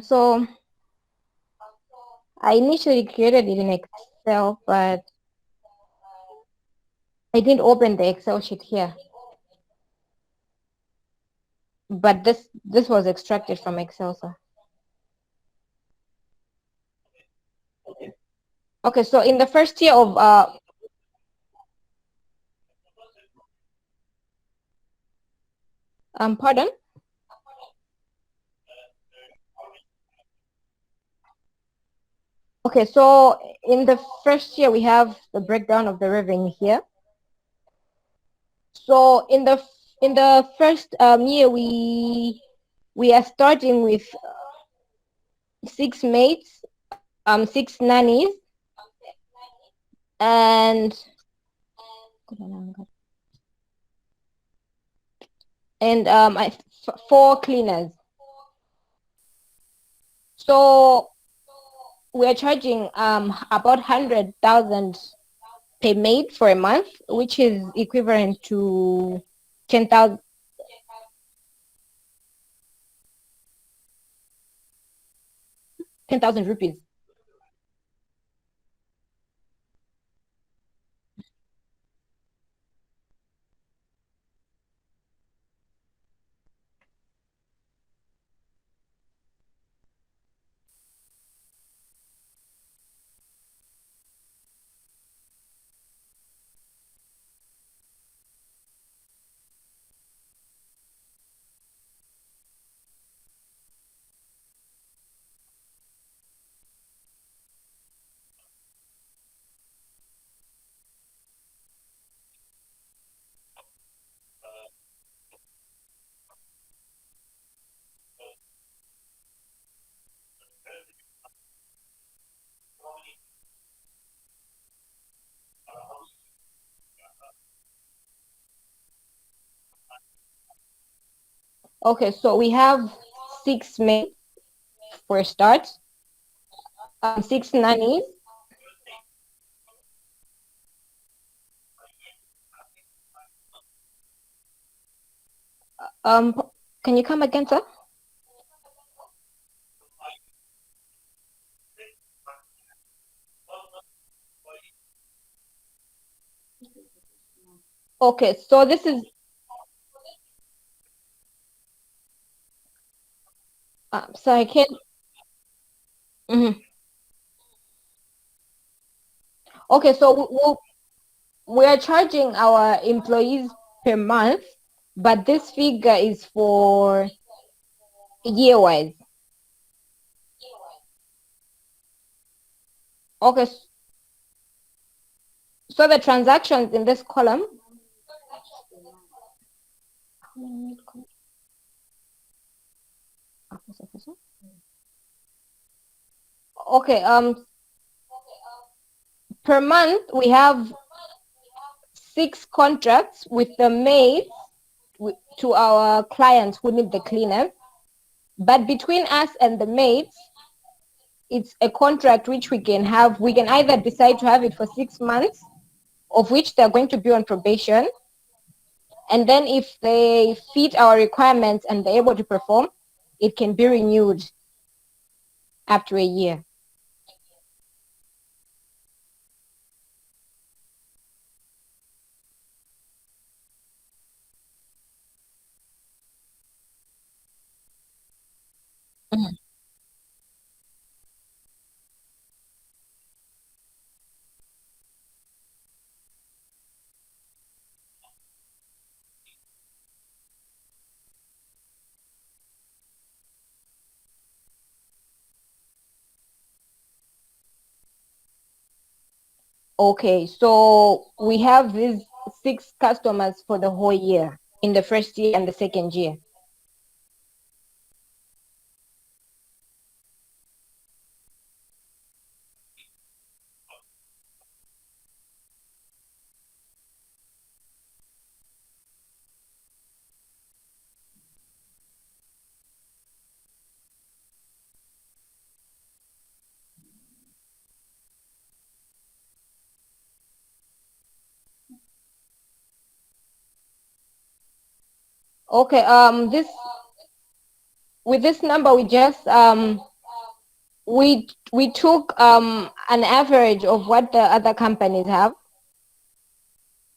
So I initially created it in Excel, but I didn't open the Excel sheet here. But this was extracted from Excel, so. Okay, so in the first year of pardon? Okay, so in the first year we have the breakdown of the revenue here. So in the first year we are starting with 6 maids, 6 nannies, and 4 cleaners. So we're charging about 100,000 per maid for a month, which is equivalent to 10,000 rupees. Okay, so we have 6 maids for a start, 6 nannies, can you come again, sir? Okay, so this is so I can okay, so we'll We are charging our employees per month, but this figure is for year-wise. Okay, so the transactions in this column. Okay, per month we have 6 contracts with the maids to our clients who need the cleaners. But between us and the maids, it's a contract which we can have. We can either decide to have it for 6 months, of which they're going to be on probation. And then if they fit our requirements and they're able to perform, it can be renewed after a year. Mhm. Okay, so we have these 6 customers for the whole year, in the first year and the second year. Okay, with this number we just we took an average of what the other companies have.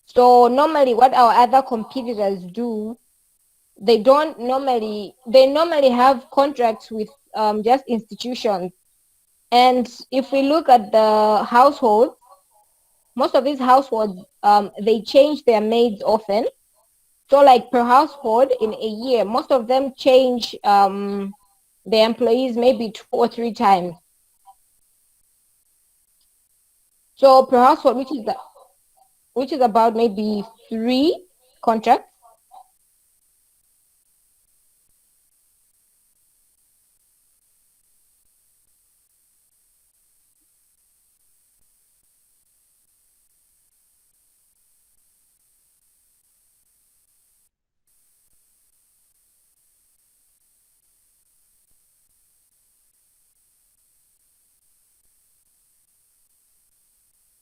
So normally what our other competitors do, they normally have contracts with just institutions. And if we look at the households, most of these households, they change their maids often. So like per household in a year, most of them change their employees maybe 2 or 3 times. So per household, which is about maybe 3 contracts.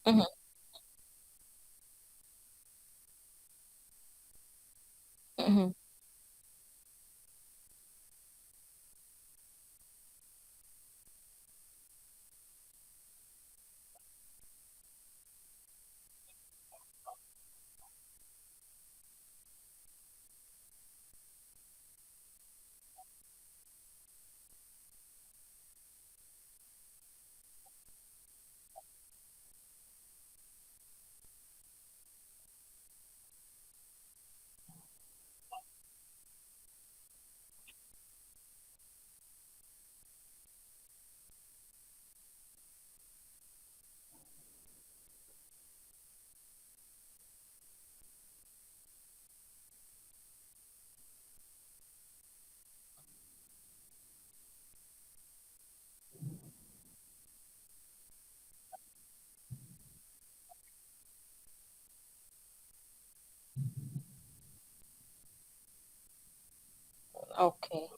Mhm, mhm, okay.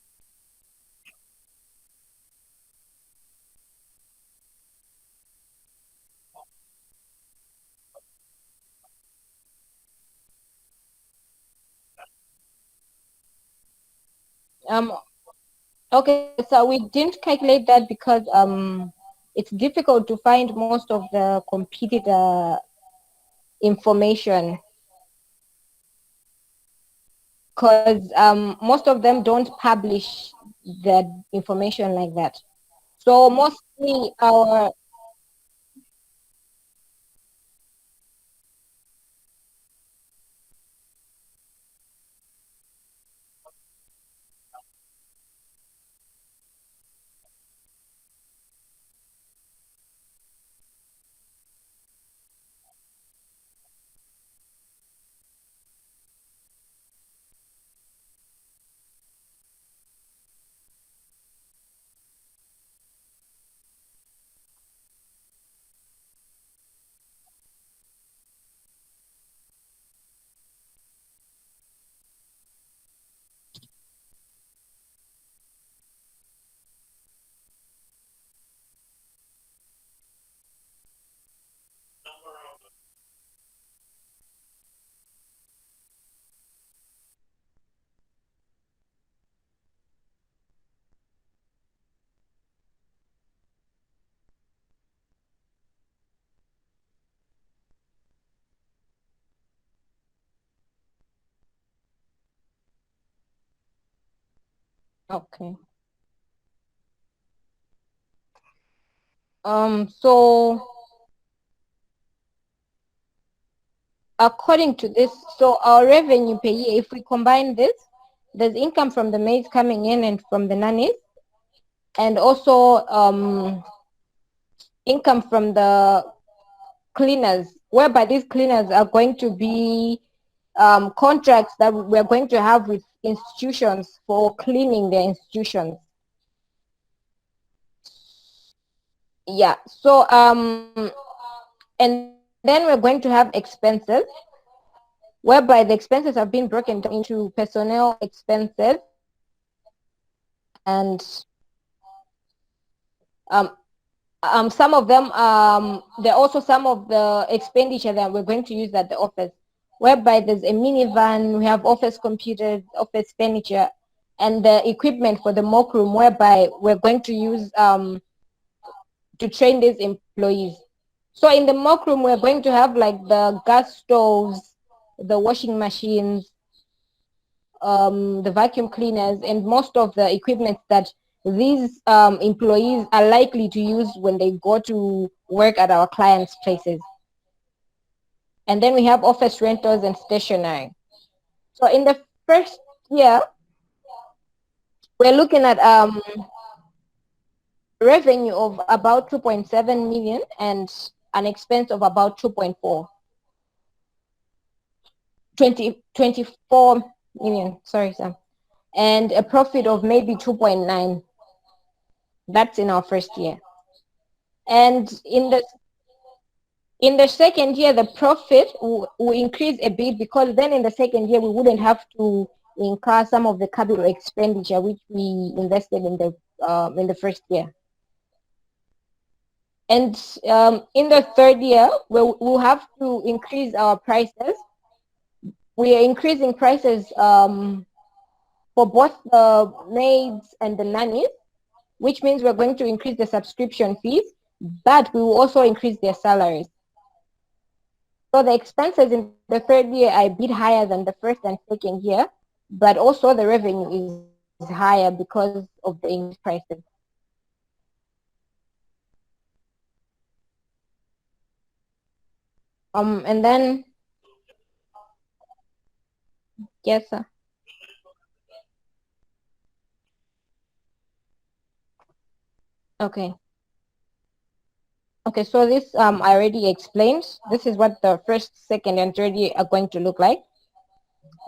Um, okay, so we didn't calculate that because it's difficult to find most of the competitor information, because most of them don't publish the information like that. So mostly our Okay. So according to this, so our revenue per year, if we combine this, there's income from the maids coming in and from the nannies, and also income from the cleaners, whereby these cleaners are going to be contracts that we're going to have with institutions for cleaning their institutions. Yeah, so and then we're going to have expenses, whereby the expenses have been broken down into personnel expenses and some of them, there are also some of the expenditure that we're going to use at the office, whereby there's a minivan, we have office computers, office furniture, and the equipment for the mock room, whereby we're going to use to train these employees. So in the mock room, we're going to have like the gas stoves, the washing machines, the vacuum cleaners, and most of the equipment that these employees are likely to use when they go to work at our clients' places. And then we have office rentals and stationery. So in the first year, we're looking at revenue of about 2.7 million and an expense of about 24 million, sorry, Sam, and a profit of maybe 2.9. That's in our first year. And in the second year, the profit will increase a bit, because then in the second year, we wouldn't have to incur some of the capital expenditure which we invested in the first year. And in the third year, we'll have to increase our prices. We are increasing prices for both the maids and the nannies, which means we're going to increase the subscription fees, but we will also increase their salaries. So the expenses in the third year are a bit higher than the first and second year, but also the revenue is higher because of the increased prices. And then, yes, sir. Okay. Okay, so this I already explained. This is what the first, second, and third year are going to look like,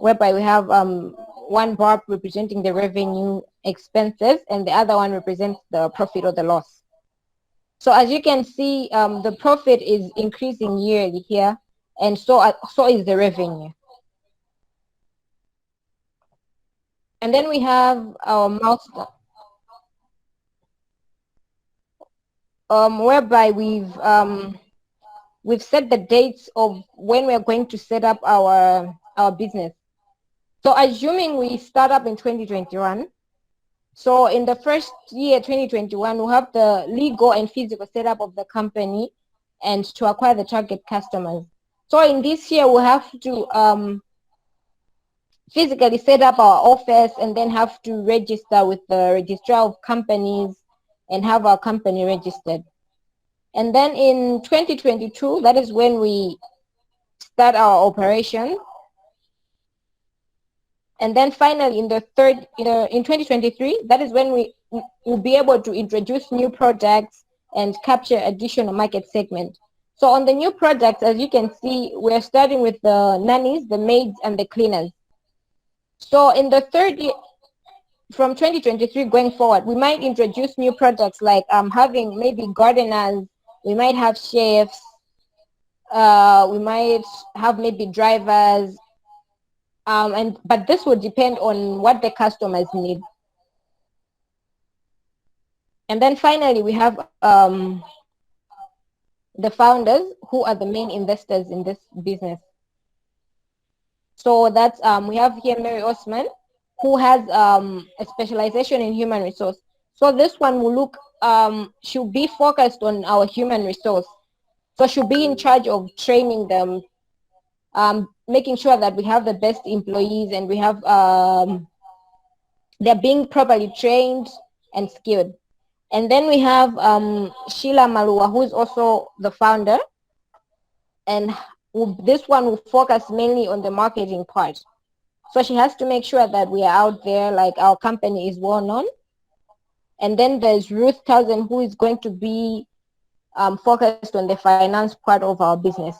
whereby we have one bar representing the revenue expenses and the other one represents the profit or the loss. So as you can see, the profit is increasing yearly here, and so is the revenue. And then we have our milestone, whereby we've set the dates of when we're going to set up our business. So assuming we start up in 2021, so in the first year, 2021, we'll have the legal and physical setup of the company and to acquire the target customers. So in this year, we'll have to physically set up our office and then have to register with the registrar of companies and have our company registered. And then in 2022, that is when we start our operation. And then finally, in 2023, that is when we will be able to introduce new products and capture additional market segment. So on the new products, as you can see, we're starting with the nannies, the maids, and the cleaners. So in the third year, from 2023 going forward, we might introduce new products like having maybe gardeners, we might have chefs, we might have maybe drivers, but this will depend on what the customers need. And then finally, we have the founders, who are the main investors in this business. So that's we have here Mary Osman, who has a specialization in human resource. So this one will look, she'll be focused on our human resource. So she'll be in charge of training them, making sure that we have the best employees and we have they're being properly trained and skilled. And then we have Sheila Malua, who is also the founder, and this one will focus mainly on the marketing part. So she has to make sure that we are out there, like our company is well known. And then there's Ruth Townsend, who is going to be focused on the finance part of our business.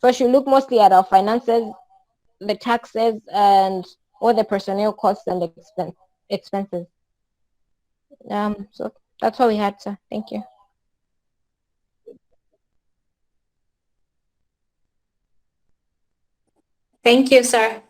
So she'll look mostly at our finances, the taxes, and all the personnel costs and expenses. So that's what we had, sir. Thank you. Thank you, sir.